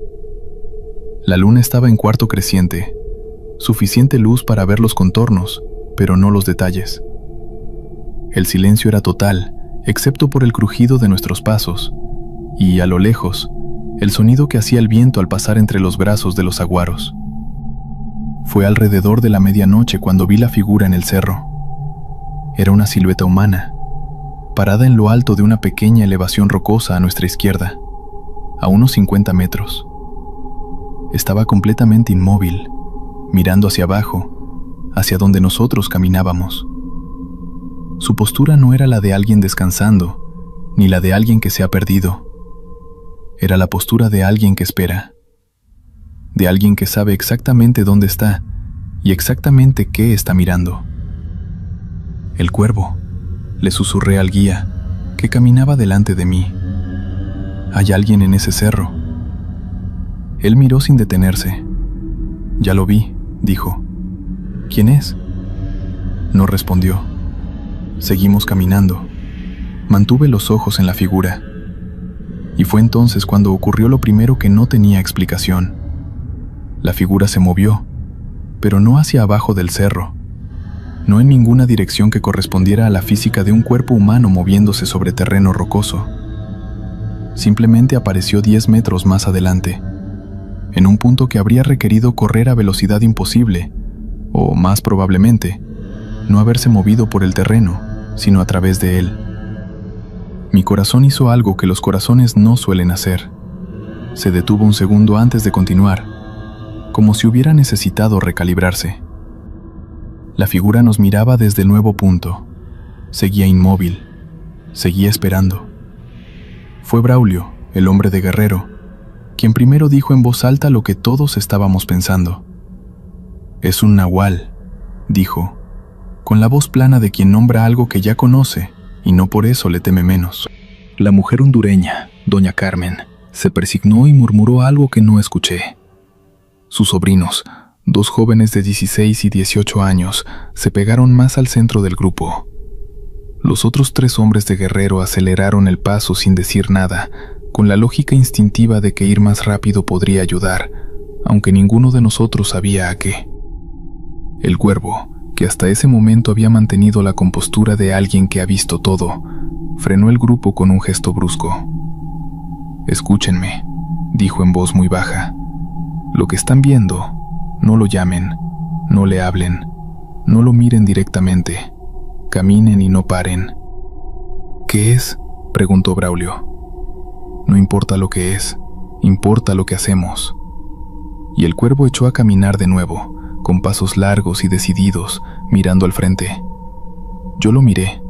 La luna estaba en cuarto creciente, suficiente luz para ver los contornos, pero no los detalles. El silencio era total, excepto por el crujido de nuestros pasos, y, a lo lejos, el sonido que hacía el viento al pasar entre los brazos de los saguaros. Fue alrededor de la medianoche cuando vi la figura en el cerro. Era una silueta humana, parada en lo alto de una pequeña elevación rocosa a nuestra izquierda, a unos 50 metros. Estaba completamente inmóvil, mirando hacia abajo, hacia donde nosotros caminábamos. Su postura no era la de alguien descansando, ni la de alguien que se ha perdido. Era la postura de alguien que espera, de alguien que sabe exactamente dónde está y exactamente qué está mirando. El cuervo, le susurré al guía, que caminaba delante de mí. Hay alguien en ese cerro. Él miró sin detenerse. Ya lo vi, dijo. ¿Quién es? No respondió. Seguimos caminando. Mantuve los ojos en la figura. Y fue entonces cuando ocurrió lo primero que no tenía explicación. La figura se movió, pero no hacia abajo del cerro, no en ninguna dirección que correspondiera a la física de un cuerpo humano moviéndose sobre terreno rocoso. Simplemente apareció 10 metros más adelante, en un punto que habría requerido correr a velocidad imposible, o más probablemente, no haberse movido por el terreno, sino a través de él. Mi corazón hizo algo que los corazones no suelen hacer. Se detuvo un segundo antes de continuar, como si hubiera necesitado recalibrarse. La figura nos miraba desde el nuevo punto. Seguía inmóvil. Seguía esperando. Fue Braulio, el hombre de Guerrero, quien primero dijo en voz alta lo que todos estábamos pensando. «Es un nahual», dijo, con la voz plana de quien nombra algo que ya conoce y no por eso le teme menos. La mujer hondureña, doña Carmen, se persignó y murmuró algo que no escuché. Sus sobrinos, 2 jóvenes de 16 y 18 años, se pegaron más al centro del grupo. Los otros 3 hombres de Guerrero aceleraron el paso sin decir nada, con la lógica instintiva de que ir más rápido podría ayudar, aunque ninguno de nosotros sabía a qué. El cuervo, que hasta ese momento había mantenido la compostura de alguien que ha visto todo, frenó el grupo con un gesto brusco. «Escúchenme», dijo en voz muy baja. «Lo que están viendo, no lo llamen, no le hablen, no lo miren directamente, caminen y no paren». «¿Qué es?», preguntó Braulio. «No importa lo que es, importa lo que hacemos». Y el cuervo echó a caminar de nuevo, con pasos largos y decididos, mirando al frente. Yo lo miré.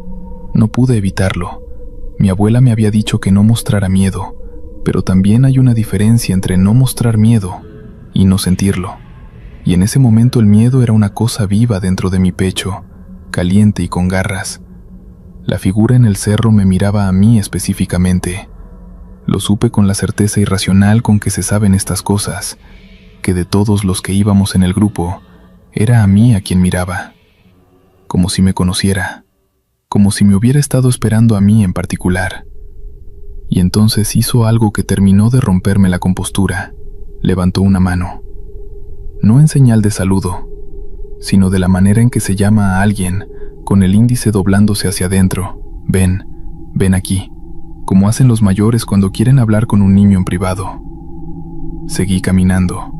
No pude evitarlo. Mi abuela me había dicho que no mostrara miedo, pero también hay una diferencia entre no mostrar miedo y no sentirlo. Y en ese momento el miedo era una cosa viva dentro de mi pecho, caliente y con garras. La figura en el cerro me miraba a mí específicamente. Lo supe con la certeza irracional con que se saben estas cosas, que de todos los que íbamos en el grupo, era a mí a quien miraba, como si me conociera. como si me hubiera estado esperando a mí en particular. Y entonces hizo algo que terminó de romperme la compostura. Levantó una mano. No en señal de saludo, sino de la manera en que se llama a alguien, con el índice doblándose hacia adentro. Ven, ven aquí, como hacen los mayores cuando quieren hablar con un niño en privado. Seguí caminando,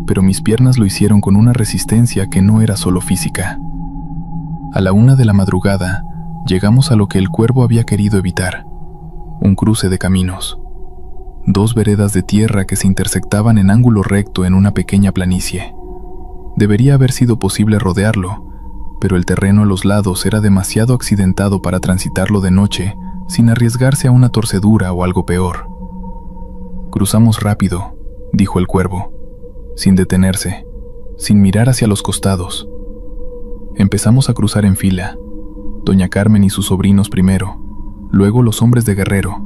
pero mis piernas lo hicieron con una resistencia que no era solo física. A la 1 de la madrugada, llegamos a lo que el cuervo había querido evitar, un cruce de caminos. 2 veredas de tierra que se intersectaban en ángulo recto en una pequeña planicie. Debería haber sido posible rodearlo, pero el terreno a los lados era demasiado accidentado para transitarlo de noche sin arriesgarse a una torcedura o algo peor. Cruzamos rápido, dijo el cuervo, sin detenerse, sin mirar hacia los costados. Empezamos a cruzar en fila, doña Carmen y sus sobrinos primero, luego los hombres de Guerrero,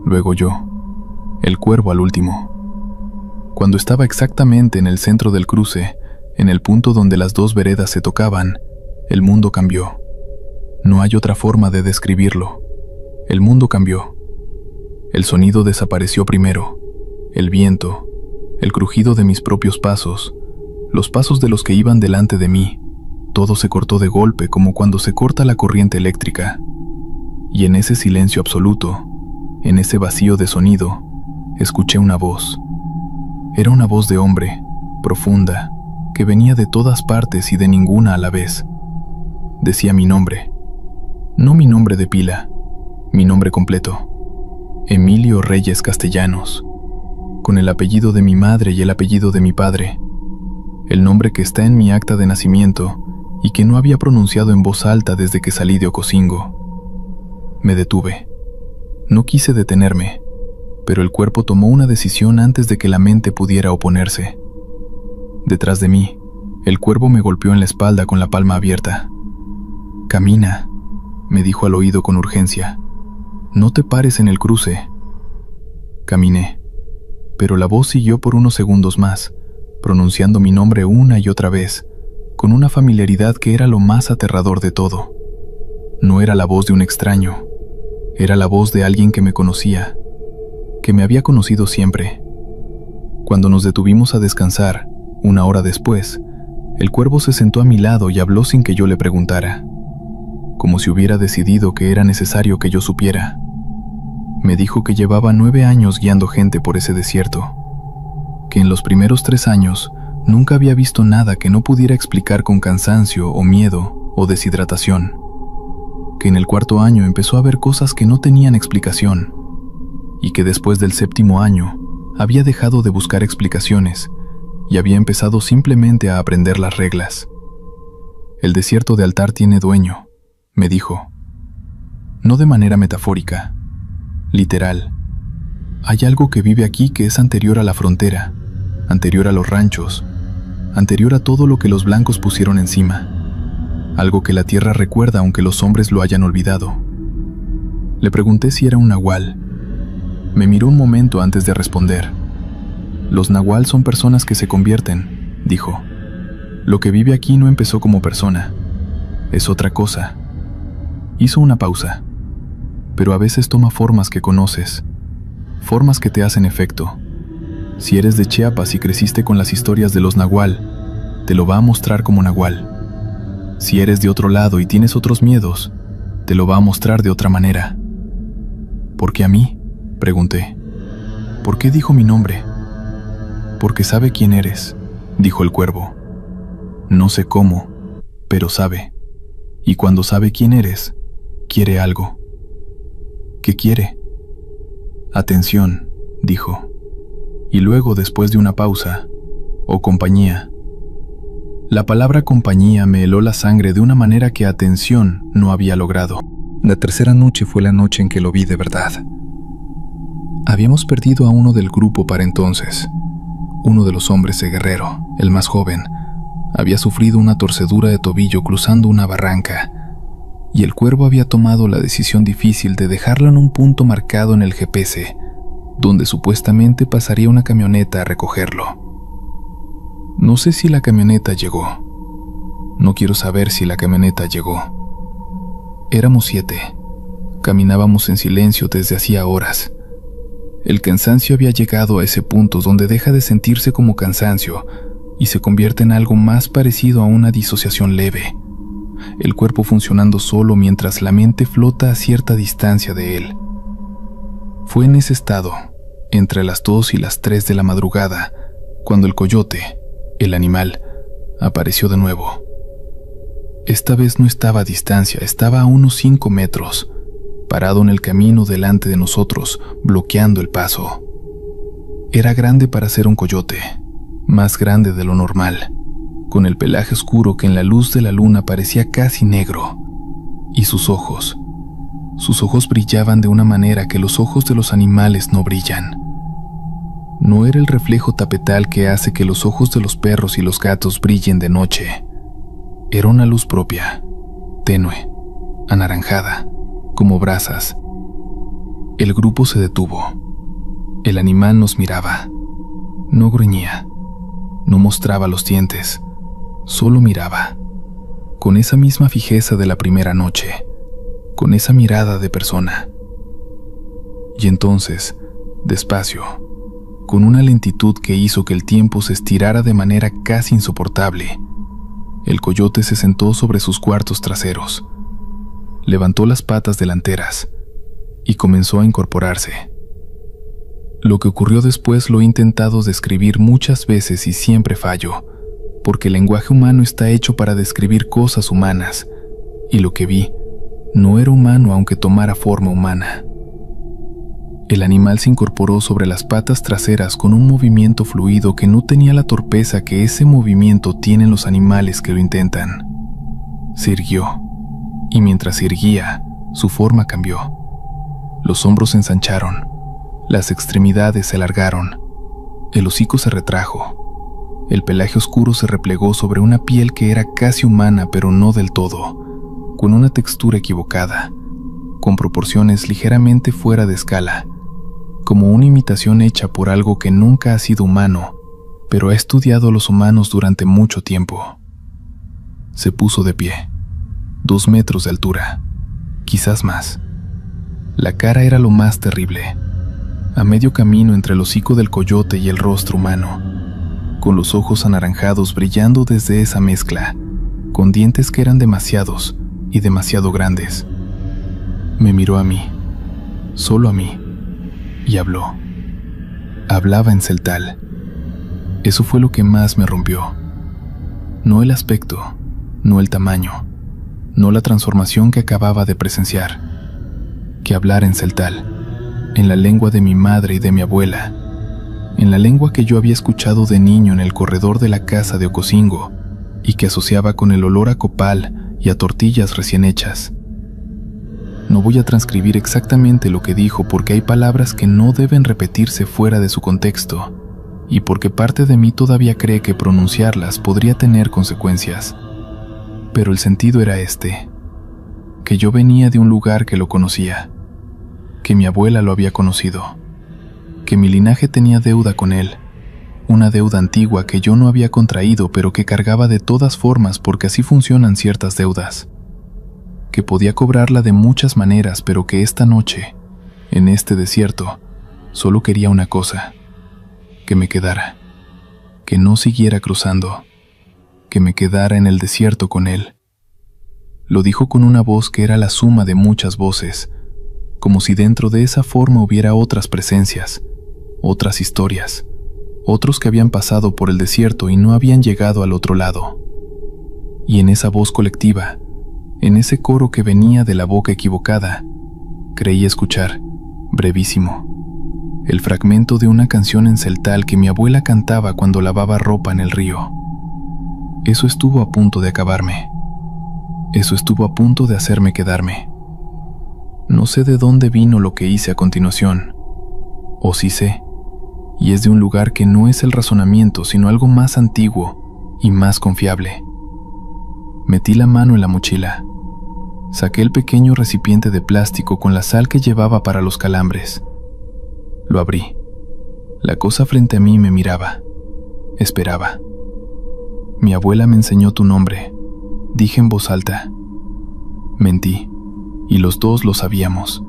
luego yo, el cuervo al último. Cuando estaba exactamente en el centro del cruce, en el punto donde las 2 veredas se tocaban, el mundo cambió. No hay otra forma de describirlo. El mundo cambió. El sonido desapareció primero, el viento, el crujido de mis propios pasos, los pasos de los que iban delante de mí. Todo se cortó de golpe como cuando se corta la corriente eléctrica. Y en ese silencio absoluto, en ese vacío de sonido, escuché una voz. Era una voz de hombre, profunda, que venía de todas partes y de ninguna a la vez. Decía mi nombre. No mi nombre de pila, mi nombre completo. Emilio Reyes Castellanos, con el apellido de mi madre y el apellido de mi padre. El nombre que está en mi acta de nacimiento y que no había pronunciado en voz alta desde que salí de Ocosingo. Me detuve. No quise detenerme, pero el cuerpo tomó una decisión antes de que la mente pudiera oponerse. Detrás de mí, el cuervo me golpeó en la espalda con la palma abierta. «Camina», me dijo al oído con urgencia. «No te pares en el cruce». Caminé, pero la voz siguió por unos segundos más, pronunciando mi nombre una y otra vez, con una familiaridad que era lo más aterrador de todo. No era la voz de un extraño, era la voz de alguien que me conocía, que me había conocido siempre. Cuando nos detuvimos a descansar, 1 hora después, el cuervo se sentó a mi lado y habló sin que yo le preguntara, como si hubiera decidido que era necesario que yo supiera. Me dijo que llevaba 9 años guiando gente por ese desierto, que en los primeros 3 años nunca había visto nada que no pudiera explicar con cansancio o miedo o deshidratación, que en el 4.º año empezó a ver cosas que no tenían explicación, y que después del 7.º año había dejado de buscar explicaciones y había empezado simplemente a aprender las reglas. El desierto de Altar tiene dueño, me dijo. No de manera metafórica, literal. Hay algo que vive aquí que es anterior a la frontera, anterior a los ranchos, anterior a todo lo que los blancos pusieron encima. Algo que la tierra recuerda aunque los hombres lo hayan olvidado. Le pregunté si era un nahual. Me miró un momento antes de responder. Los nahual son personas que se convierten, dijo. Lo que vive aquí no empezó como persona, es otra cosa. Hizo una pausa, pero a veces toma formas que conoces, formas que te hacen efecto. Si eres de Chiapas y creciste con las historias de los nahual, te lo va a mostrar como nahual. Si eres de otro lado y tienes otros miedos, te lo va a mostrar de otra manera. ¿Por qué a mí?, pregunté. ¿Por qué dijo mi nombre? Porque sabe quién eres, dijo el cuervo. No sé cómo, pero sabe. Y cuando sabe quién eres, quiere algo. ¿Qué quiere? Atención, dijo. Y luego, después de una pausa, o compañía. La palabra compañía me heló la sangre de una manera que atención no había logrado. La tercera noche fue la noche en que lo vi de verdad. Habíamos perdido a uno del grupo para entonces. Uno de los hombres de Guerrero, el más joven, había sufrido una torcedura de tobillo cruzando una barranca, y el cuervo había tomado la decisión difícil de dejarlo en un punto marcado en el GPS, donde supuestamente pasaría una camioneta a recogerlo. No sé si la camioneta llegó. No quiero saber si la camioneta llegó. Éramos 7. Caminábamos en silencio desde hacía horas. El cansancio había llegado a ese punto donde deja de sentirse como cansancio y se convierte en algo más parecido a una disociación leve. El cuerpo funcionando solo mientras la mente flota a cierta distancia de él. Fue en ese estado, entre las 2 y las 3 de la madrugada, cuando el coyote, el animal, apareció de nuevo. Esta vez no estaba a distancia, estaba a unos 5 metros, parado en el camino delante de nosotros, bloqueando el paso. Era grande para ser un coyote, más grande de lo normal, con el pelaje oscuro que en la luz de la luna parecía casi negro, y sus ojos brillaban de una manera que los ojos de los animales no brillan. No era el reflejo tapetal que hace que los ojos de los perros y los gatos brillen de noche. Era una luz propia, tenue, anaranjada, como brasas. El grupo se detuvo. El animal nos miraba. No gruñía, no mostraba los dientes, solo miraba, con esa misma fijeza de la primera noche, con esa mirada de persona. Y entonces, despacio, con una lentitud que hizo que el tiempo se estirara de manera casi insoportable, el coyote se sentó sobre sus cuartos traseros, levantó las patas delanteras y comenzó a incorporarse. Lo que ocurrió después lo he intentado describir muchas veces y siempre fallo, porque el lenguaje humano está hecho para describir cosas humanas, y lo que vi no era humano aunque tomara forma humana. El animal se incorporó sobre las patas traseras con un movimiento fluido que no tenía la torpeza que ese movimiento tienen los animales que lo intentan. Se irguió, y mientras se irguía, su forma cambió. Los hombros se ensancharon, las extremidades se alargaron, el hocico se retrajo, el pelaje oscuro se replegó sobre una piel que era casi humana pero no del todo, con una textura equivocada, con proporciones ligeramente fuera de escala, como una imitación hecha por algo que nunca ha sido humano, pero ha estudiado a los humanos durante mucho tiempo. Se puso de pie, 2 metros de altura, quizás más. La cara era lo más terrible, a medio camino entre el hocico del coyote y el rostro humano, con los ojos anaranjados brillando desde esa mezcla, con dientes que eran demasiados y demasiado grandes. Me miró a mí, solo a mí, y habló. Hablaba en celtal. Eso fue lo que más me rompió. No el aspecto, no el tamaño, no la transformación que acababa de presenciar. Que hablara en celtal, en la lengua de mi madre y de mi abuela, en la lengua que yo había escuchado de niño en el corredor de la casa de Ocosingo y que asociaba con el olor a copal y a tortillas recién hechas. No voy a transcribir exactamente lo que dijo porque hay palabras que no deben repetirse fuera de su contexto y porque parte de mí todavía cree que pronunciarlas podría tener consecuencias. Pero el sentido era este, que yo venía de un lugar que lo conocía, que mi abuela lo había conocido, que mi linaje tenía deuda con él, una deuda antigua que yo no había contraído pero que cargaba de todas formas porque así funcionan ciertas deudas, que podía cobrarla de muchas maneras pero que esta noche, en este desierto, solo quería una cosa, que me quedara, que no siguiera cruzando, que me quedara en el desierto con él. Lo dijo con una voz que era la suma de muchas voces, como si dentro de esa forma hubiera otras presencias, otras historias, otros que habían pasado por el desierto y no habían llegado al otro lado. Y en esa voz colectiva, en ese coro que venía de la boca equivocada, creí escuchar, brevísimo, el fragmento de una canción en celtal que mi abuela cantaba cuando lavaba ropa en el río. Eso estuvo a punto de acabarme. Eso estuvo a punto de hacerme quedarme. No sé de dónde vino lo que hice a continuación, o sí sé, y es de un lugar que no es el razonamiento, sino algo más antiguo y más confiable. Metí la mano en la mochila, saqué el pequeño recipiente de plástico con la sal que llevaba para los calambres. Lo abrí. La cosa frente a mí me miraba, esperaba. Mi abuela me enseñó tu nombre, dije en voz alta. Mentí, y los dos lo sabíamos.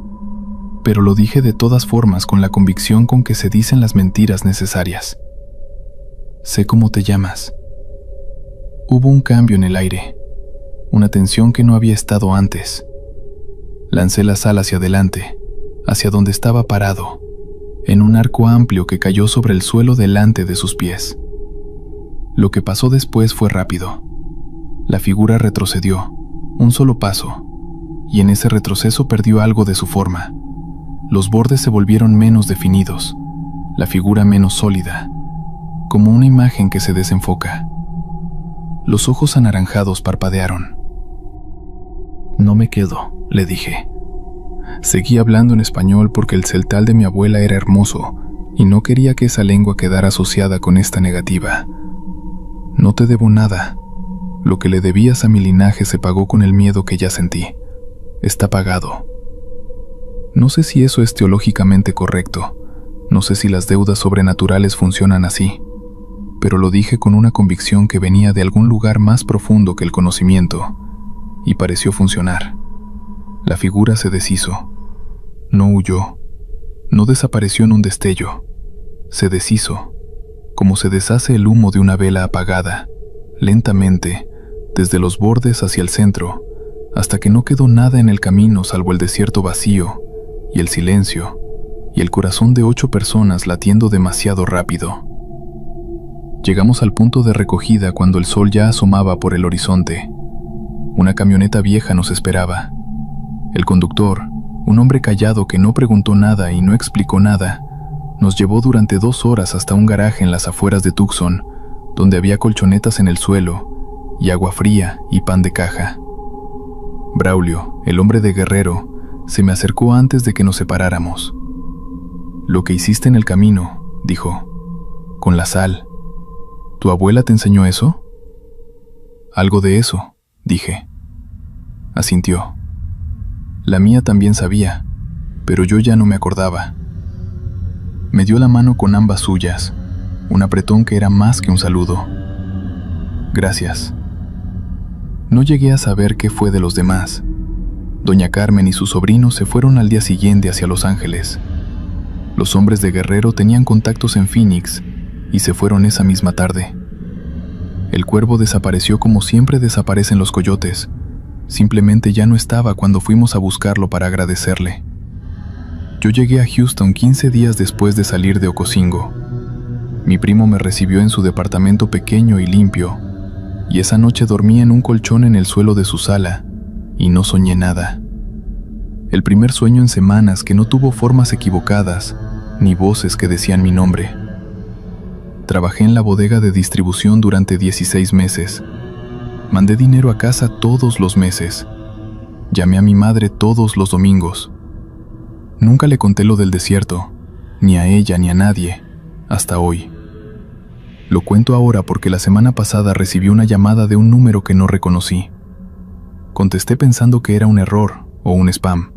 Pero lo dije de todas formas con la convicción con que se dicen las mentiras necesarias. Sé cómo te llamas. Hubo un cambio en el aire, una tensión que no había estado antes. Lancé la sal hacia adelante, hacia donde estaba parado, en un arco amplio que cayó sobre el suelo delante de sus pies. Lo que pasó después fue rápido. La figura retrocedió, un solo paso, y en ese retroceso perdió algo de su forma. Los bordes se volvieron menos definidos, la figura menos sólida, como una imagen que se desenfoca. Los ojos anaranjados parpadearon. No me quedo, le dije. Seguí hablando en español porque el celtal de mi abuela era hermoso y no quería que esa lengua quedara asociada con esta negativa. No te debo nada. Lo que le debías a mi linaje se pagó con el miedo que ya sentí. Está pagado. No sé si eso es teológicamente correcto. No sé si las deudas sobrenaturales funcionan así. Pero lo dije con una convicción que venía de algún lugar más profundo que el conocimiento, y pareció funcionar. La figura se deshizo. No huyó. No desapareció en un destello. Se deshizo, como se deshace el humo de una vela apagada, lentamente, desde los bordes hacia el centro, hasta que no quedó nada en el camino salvo el desierto vacío, y el silencio, y el corazón de 8 personas latiendo demasiado rápido. Llegamos al punto de recogida cuando el sol ya asomaba por el horizonte. Una camioneta vieja nos esperaba. El conductor, un hombre callado que no preguntó nada y no explicó nada, nos llevó durante 2 horas hasta un garaje en las afueras de Tucson, donde había colchonetas en el suelo, y agua fría y pan de caja. Braulio, el hombre de Guerrero, se me acercó antes de que nos separáramos. «Lo que hiciste en el camino», dijo, «con la sal. ¿Tu abuela te enseñó eso?» «Algo de eso», dije. Asintió. La mía también sabía, pero yo ya no me acordaba. Me dio la mano con ambas suyas, un apretón que era más que un saludo. «Gracias». No llegué a saber qué fue de los demás. Doña Carmen y sus sobrinos se fueron al día siguiente hacia Los Ángeles. Los hombres de Guerrero tenían contactos en Phoenix y se fueron esa misma tarde. El cuervo desapareció como siempre desaparecen los coyotes. Simplemente ya no estaba cuando fuimos a buscarlo para agradecerle. Yo llegué a Houston 15 días después de salir de Ocosingo. Mi primo me recibió en su departamento pequeño y limpio, y esa noche dormí en un colchón en el suelo de su sala, y no soñé nada. El primer sueño en semanas que no tuvo formas equivocadas, ni voces que decían mi nombre. Trabajé en la bodega de distribución durante 16 meses. Mandé dinero a casa todos los meses. Llamé a mi madre todos los domingos. Nunca le conté lo del desierto, ni a ella ni a nadie, hasta hoy. Lo cuento ahora porque la semana pasada recibí una llamada de un número que no reconocí. Contesté pensando que era un error o un spam.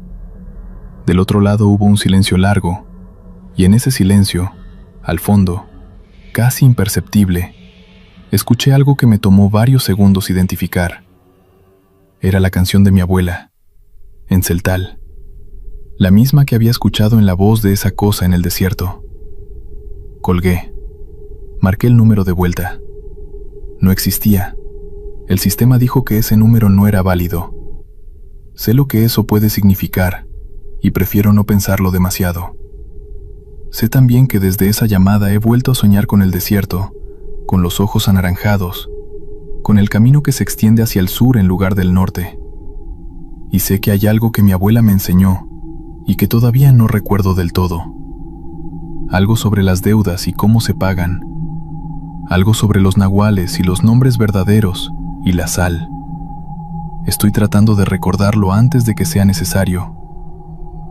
Del otro lado hubo un silencio largo, y en ese silencio, al fondo, casi imperceptible, escuché algo que me tomó varios segundos identificar. Era la canción de mi abuela, en celtal, la misma que había escuchado en la voz de esa cosa en el desierto. Colgué. Marqué el número de vuelta. No existía. El sistema dijo que ese número no era válido. Sé lo que eso puede significar, y prefiero no pensarlo demasiado. Sé también que desde esa llamada he vuelto a soñar con el desierto, con los ojos anaranjados, con el camino que se extiende hacia el sur en lugar del norte. Y sé que hay algo que mi abuela me enseñó, y que todavía no recuerdo del todo. Algo sobre las deudas y cómo se pagan. Algo sobre los nahuales y los nombres verdaderos y la sal. Estoy tratando de recordarlo antes de que sea necesario,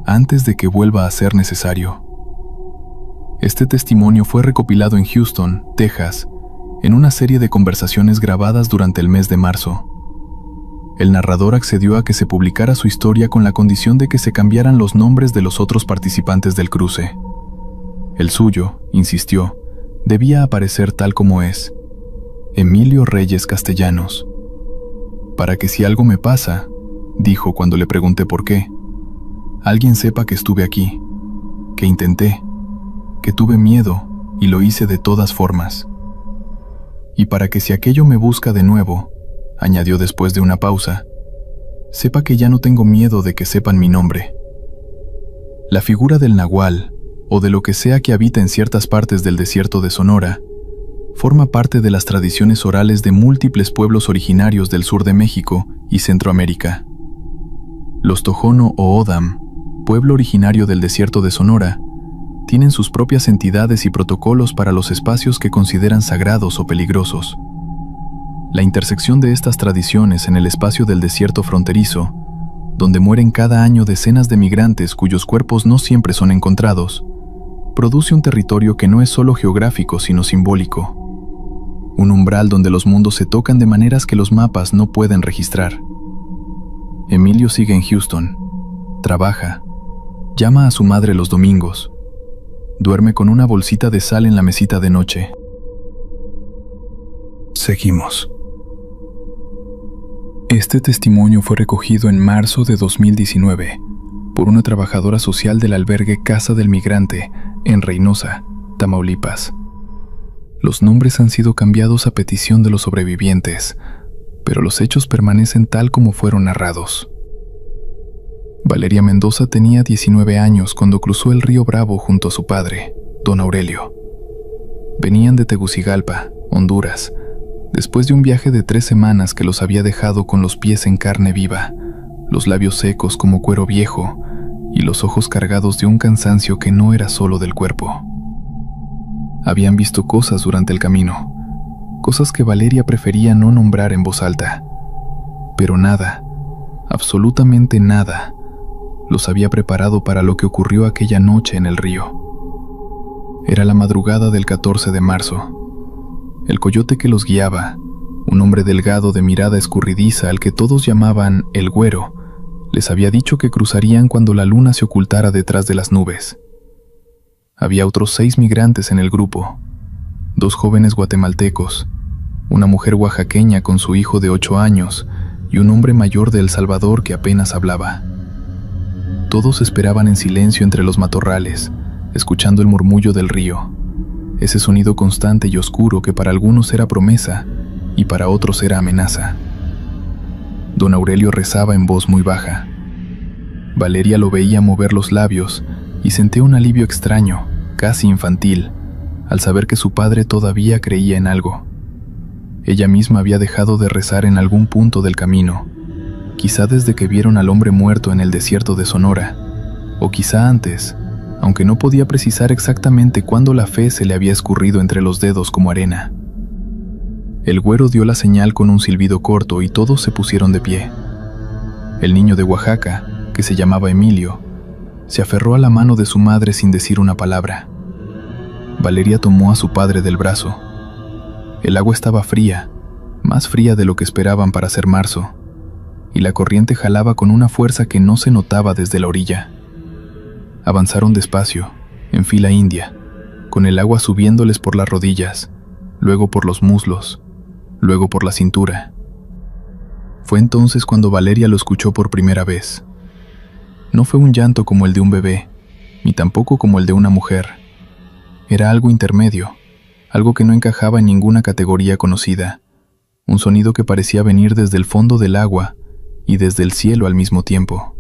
antes de que vuelva a ser necesario. Este testimonio fue recopilado en Houston, Texas, en una serie de conversaciones grabadas durante el mes de marzo. El narrador accedió a que se publicara su historia con la condición de que se cambiaran los nombres de los otros participantes del cruce. El suyo, insistió, debía aparecer tal como es: Emilio Reyes Castellanos. Para que si algo me pasa, dijo cuando le pregunté por qué. Alguien sepa que estuve aquí, que intenté, que tuve miedo y lo hice de todas formas. Y para que si aquello me busca de nuevo, añadió después de una pausa, sepa que ya no tengo miedo de que sepan mi nombre. La figura del nahual, o de lo que sea que habita en ciertas partes del desierto de Sonora, forma parte de las tradiciones orales de múltiples pueblos originarios del sur de México y Centroamérica. Los Tohono O'odham, pueblo originario del desierto de Sonora, tienen sus propias entidades y protocolos para los espacios que consideran sagrados o peligrosos. La intersección de estas tradiciones en el espacio del desierto fronterizo, donde mueren cada año decenas de migrantes cuyos cuerpos no siempre son encontrados, produce un territorio que no es solo geográfico sino simbólico. Un umbral donde los mundos se tocan de maneras que los mapas no pueden registrar. Emilio sigue en Houston, trabaja, llama a su madre los domingos, duerme con una bolsita de sal en la mesita de noche. Seguimos. Este testimonio fue recogido en marzo de 2019 por una trabajadora social del albergue Casa del Migrante en Reynosa, Tamaulipas. Los nombres han sido cambiados a petición de los sobrevivientes, pero los hechos permanecen tal como fueron narrados. Valeria Mendoza tenía 19 años cuando cruzó el río Bravo junto a su padre, don Aurelio. Venían de Tegucigalpa, Honduras, después de un viaje de 3 semanas que los había dejado con los pies en carne viva, los labios secos como cuero viejo y los ojos cargados de un cansancio que no era solo del cuerpo. Habían visto cosas durante el camino, cosas que Valeria prefería no nombrar en voz alta, pero nada, absolutamente nada, los había preparado para lo que ocurrió aquella noche en el río. Era la madrugada del 14 de marzo. El coyote que los guiaba, un hombre delgado de mirada escurridiza al que todos llamaban el Güero, les había dicho que cruzarían cuando la luna se ocultara detrás de las nubes. Había otros 6 migrantes en el grupo, 2 jóvenes guatemaltecos, una mujer oaxaqueña con su hijo de 8 años y un hombre mayor de El Salvador que apenas hablaba. Todos esperaban en silencio entre los matorrales, escuchando el murmullo del río, ese sonido constante y oscuro que para algunos era promesa y para otros era amenaza. Don Aurelio rezaba en voz muy baja. Valeria lo veía mover los labios y sentía un alivio extraño, casi infantil, al saber que su padre todavía creía en algo. Ella misma había dejado de rezar en algún punto del camino, quizá desde que vieron al hombre muerto en el desierto de Sonora, o quizá antes, aunque no podía precisar exactamente cuándo la fe se le había escurrido entre los dedos como arena. El Güero dio la señal con un silbido corto y todos se pusieron de pie. El niño de Oaxaca, que se llamaba Emilio, se aferró a la mano de su madre sin decir una palabra. Valeria tomó a su padre del brazo. El agua estaba fría, más fría de lo que esperaban para ser marzo, y la corriente jalaba con una fuerza que no se notaba desde la orilla. Avanzaron despacio, en fila india, con el agua subiéndoles por las rodillas, luego por los muslos, luego por la cintura. Fue entonces cuando Valeria lo escuchó por primera vez. No fue un llanto como el de un bebé, ni tampoco como el de una mujer. Era algo intermedio, algo que no encajaba en ninguna categoría conocida, un sonido que parecía venir desde el fondo del agua y desde el cielo al mismo tiempo.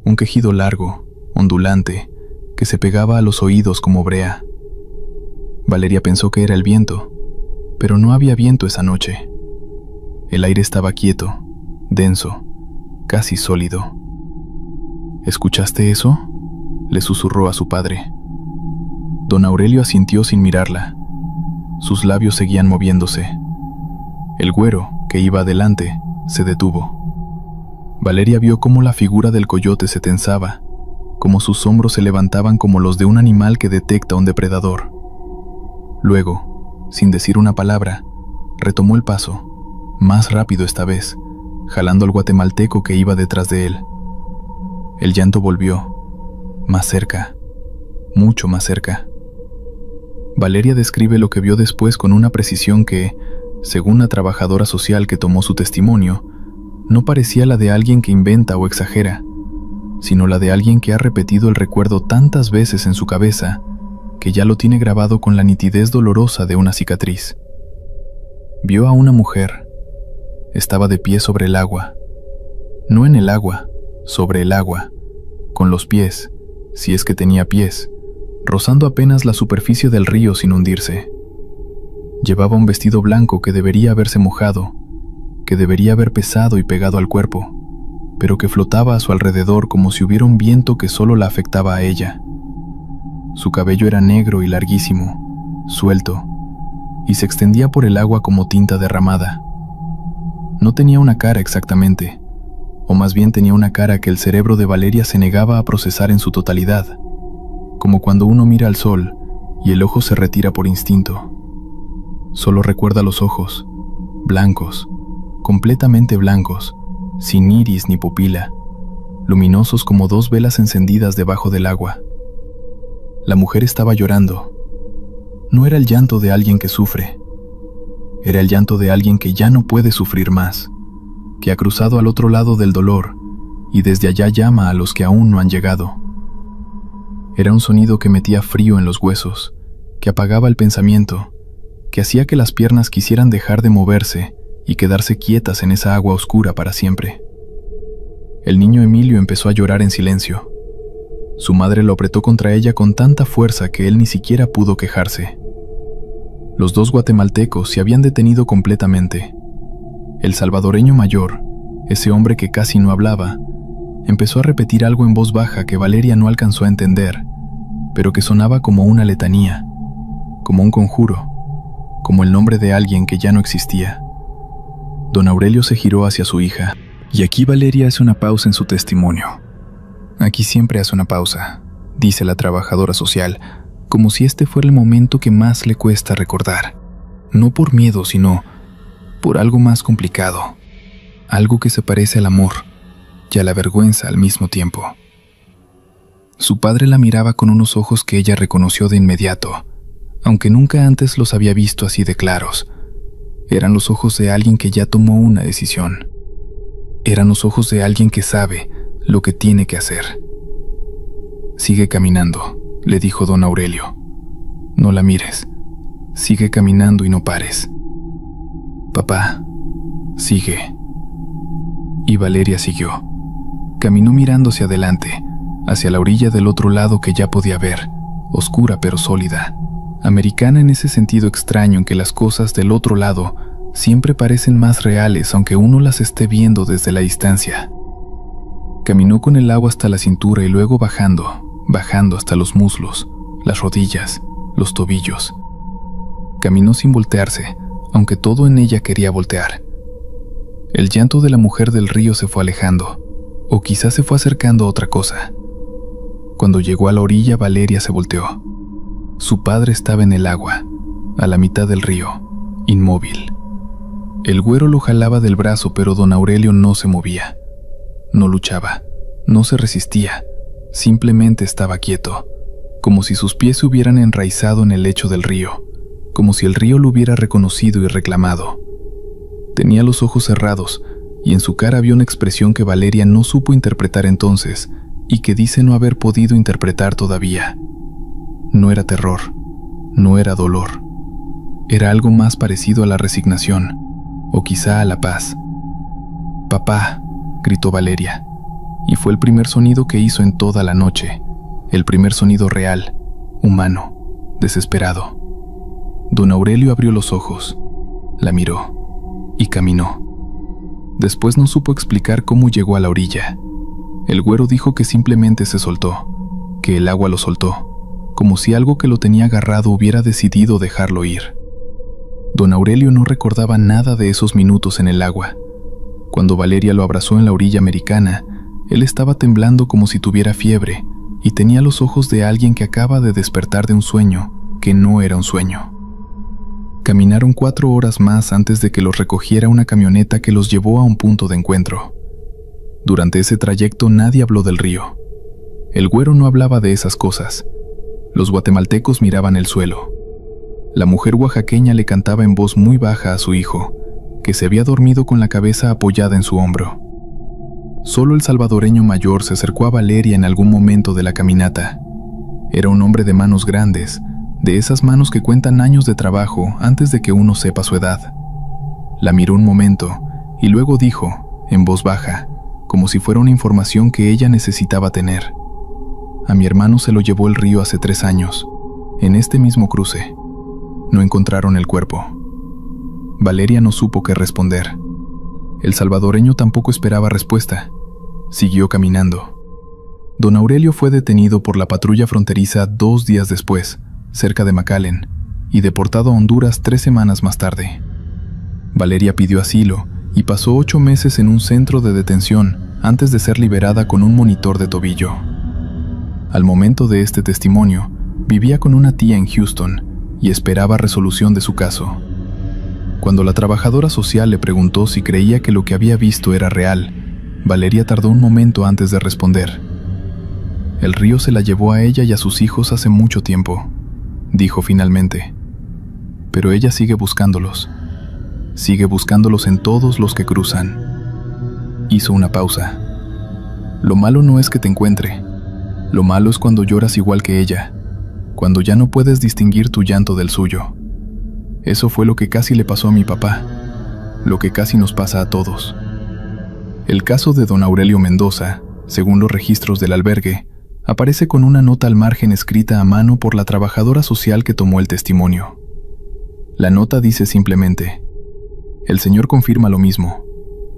Un quejido largo, ondulante, que se pegaba a los oídos como brea. Valeria pensó que era el viento, pero no había viento esa noche. El aire estaba quieto, denso, casi sólido. ¿Escuchaste eso?, le susurró a su padre. Don Aurelio asintió sin mirarla. Sus labios seguían moviéndose. El Güero, que iba adelante, se detuvo. Valeria vio cómo la figura del coyote se tensaba, cómo sus hombros se levantaban como los de un animal que detecta a un depredador. Luego, sin decir una palabra, retomó el paso, más rápido esta vez, jalando al guatemalteco que iba detrás de él. El llanto volvió, más cerca, mucho más cerca. Valeria describe lo que vio después con una precisión que, según la trabajadora social que tomó su testimonio, no parecía la de alguien que inventa o exagera, sino la de alguien que ha repetido el recuerdo tantas veces en su cabeza que ya lo tiene grabado con la nitidez dolorosa de una cicatriz. Vio a una mujer. Estaba de pie sobre el agua. No en el agua, sobre el agua, con los pies, si es que tenía pies, rozando apenas la superficie del río sin hundirse. Llevaba un vestido blanco que debería haberse mojado, que debería haber pesado y pegado al cuerpo, pero que flotaba a su alrededor como si hubiera un viento que solo la afectaba a ella. Su cabello era negro y larguísimo, suelto, y se extendía por el agua como tinta derramada. No tenía una cara exactamente, o más bien tenía una cara que el cerebro de Valeria se negaba a procesar en su totalidad, como cuando uno mira al sol y el ojo se retira por instinto. Solo recuerda los ojos, blancos, completamente blancos, sin iris ni pupila, luminosos como dos velas encendidas debajo del agua. La mujer estaba llorando. No era el llanto de alguien que sufre, era el llanto de alguien que ya no puede sufrir más, que ha cruzado al otro lado del dolor y desde allá llama a los que aún no han llegado. Era un sonido que metía frío en los huesos, que apagaba el pensamiento, que hacía que las piernas quisieran dejar de moverse y quedarse quietas en esa agua oscura para siempre. El niño Emilio empezó a llorar en silencio. Su madre lo apretó contra ella con tanta fuerza que él ni siquiera pudo quejarse. Los dos guatemaltecos se habían detenido completamente. El salvadoreño mayor, ese hombre que casi no hablaba, empezó a repetir algo en voz baja que Valeria no alcanzó a entender, pero que sonaba como una letanía, como un conjuro, como el nombre de alguien que ya no existía. Don Aurelio se giró hacia su hija, y aquí Valeria hace una pausa en su testimonio. Aquí siempre hace una pausa, dice la trabajadora social, como si este fuera el momento que más le cuesta recordar. No por miedo, sino por algo más complicado, algo que se parece al amor y a la vergüenza al mismo tiempo. Su padre la miraba con unos ojos que ella reconoció de inmediato, aunque nunca antes los había visto así de claros. Eran los ojos de alguien que ya tomó una decisión. Eran los ojos de alguien que sabe lo que tiene que hacer. «Sigue caminando», le dijo don Aurelio. «No la mires. Sigue caminando y no pares. Papá, sigue». Y Valeria siguió. Caminó mirando hacia adelante, hacia la orilla del otro lado que ya podía ver, oscura pero sólida, americana en ese sentido extraño en que las cosas del otro lado siempre parecen más reales aunque uno las esté viendo desde la distancia. Caminó con el agua hasta la cintura y luego bajando hasta los muslos, las rodillas, los tobillos. Caminó sin voltearse, aunque todo en ella quería voltear. El llanto de la mujer del río se fue alejando, o quizás se fue acercando a otra cosa. Cuando llegó a la orilla, Valeria se volteó. Su padre estaba en el agua, a la mitad del río, inmóvil. El güero lo jalaba del brazo, pero don Aurelio no se movía. No luchaba, no se resistía, simplemente estaba quieto, como si sus pies se hubieran enraizado en el lecho del río, como si el río lo hubiera reconocido y reclamado. Tenía los ojos cerrados, y en su cara había una expresión que Valeria no supo interpretar entonces, y que dice no haber podido interpretar todavía. No era terror, no era dolor, era algo más parecido a la resignación, o quizá a la paz. «Papá», gritó Valeria, y fue el primer sonido que hizo en toda la noche, el primer sonido real, humano, desesperado. Don Aurelio abrió los ojos, la miró y caminó. Después no supo explicar cómo llegó a la orilla. El güero dijo que simplemente se soltó, que el agua lo soltó, como si algo que lo tenía agarrado hubiera decidido dejarlo ir. Don Aurelio no recordaba nada de esos minutos en el agua. Cuando Valeria lo abrazó en la orilla americana, él estaba temblando como si tuviera fiebre y tenía los ojos de alguien que acaba de despertar de un sueño que no era un sueño. Caminaron 4 horas más antes de que los recogiera una camioneta que los llevó a un punto de encuentro. Durante ese trayecto nadie habló del río. El güero no hablaba de esas cosas. Los guatemaltecos miraban el suelo. La mujer oaxaqueña le cantaba en voz muy baja a su hijo, que se había dormido con la cabeza apoyada en su hombro. Solo el salvadoreño mayor se acercó a Valeria en algún momento de la caminata. Era un hombre de manos grandes, de esas manos que cuentan años de trabajo antes de que uno sepa su edad. La miró un momento y luego dijo, en voz baja, como si fuera una información que ella necesitaba tener: a mi hermano se lo llevó el río hace 3 años, en este mismo cruce. No encontraron el cuerpo. Valeria no supo qué responder. El salvadoreño tampoco esperaba respuesta. Siguió caminando. Don Aurelio fue detenido por la patrulla fronteriza 2 días después, cerca de McAllen, y deportado a Honduras 3 semanas más tarde. Valeria pidió asilo y pasó 8 meses en un centro de detención antes de ser liberada con un monitor de tobillo. Al momento de este testimonio, vivía con una tía en Houston y esperaba resolución de su caso. Cuando la trabajadora social le preguntó si creía que lo que había visto era real, Valeria tardó un momento antes de responder. El río se la llevó a ella y a sus hijos hace mucho tiempo, dijo finalmente. Pero ella sigue buscándolos en todos los que cruzan. Hizo una pausa. Lo malo no es que te encuentre. Lo malo es cuando lloras igual que ella, cuando ya no puedes distinguir tu llanto del suyo. Eso fue lo que casi le pasó a mi papá, lo que casi nos pasa a todos. El caso de don Aurelio Mendoza, según los registros del albergue, aparece con una nota al margen escrita a mano por la trabajadora social que tomó el testimonio. La nota dice simplemente: el señor confirma lo mismo.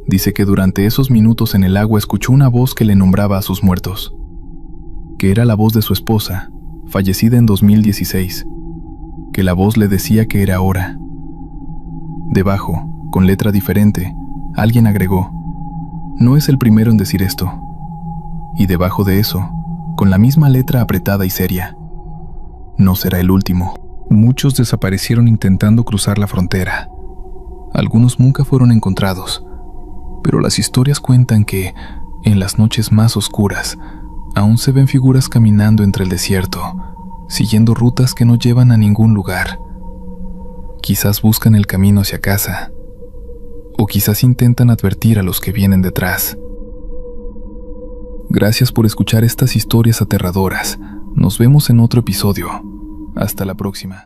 Dice que durante esos minutos en el agua escuchó una voz que le nombraba a sus muertos, que era la voz de su esposa, fallecida en 2016, que la voz le decía que era hora. Debajo, con letra diferente, alguien agregó: no es el primero en decir esto. Y debajo de eso, con la misma letra apretada y seria: no será el último. Muchos desaparecieron intentando cruzar la frontera. Algunos nunca fueron encontrados, pero las historias cuentan que, en las noches más oscuras, aún se ven figuras caminando entre el desierto, siguiendo rutas que no llevan a ningún lugar. Quizás buscan el camino hacia casa, o quizás intentan advertir a los que vienen detrás. Gracias por escuchar estas historias aterradoras. Nos vemos en otro episodio. Hasta la próxima.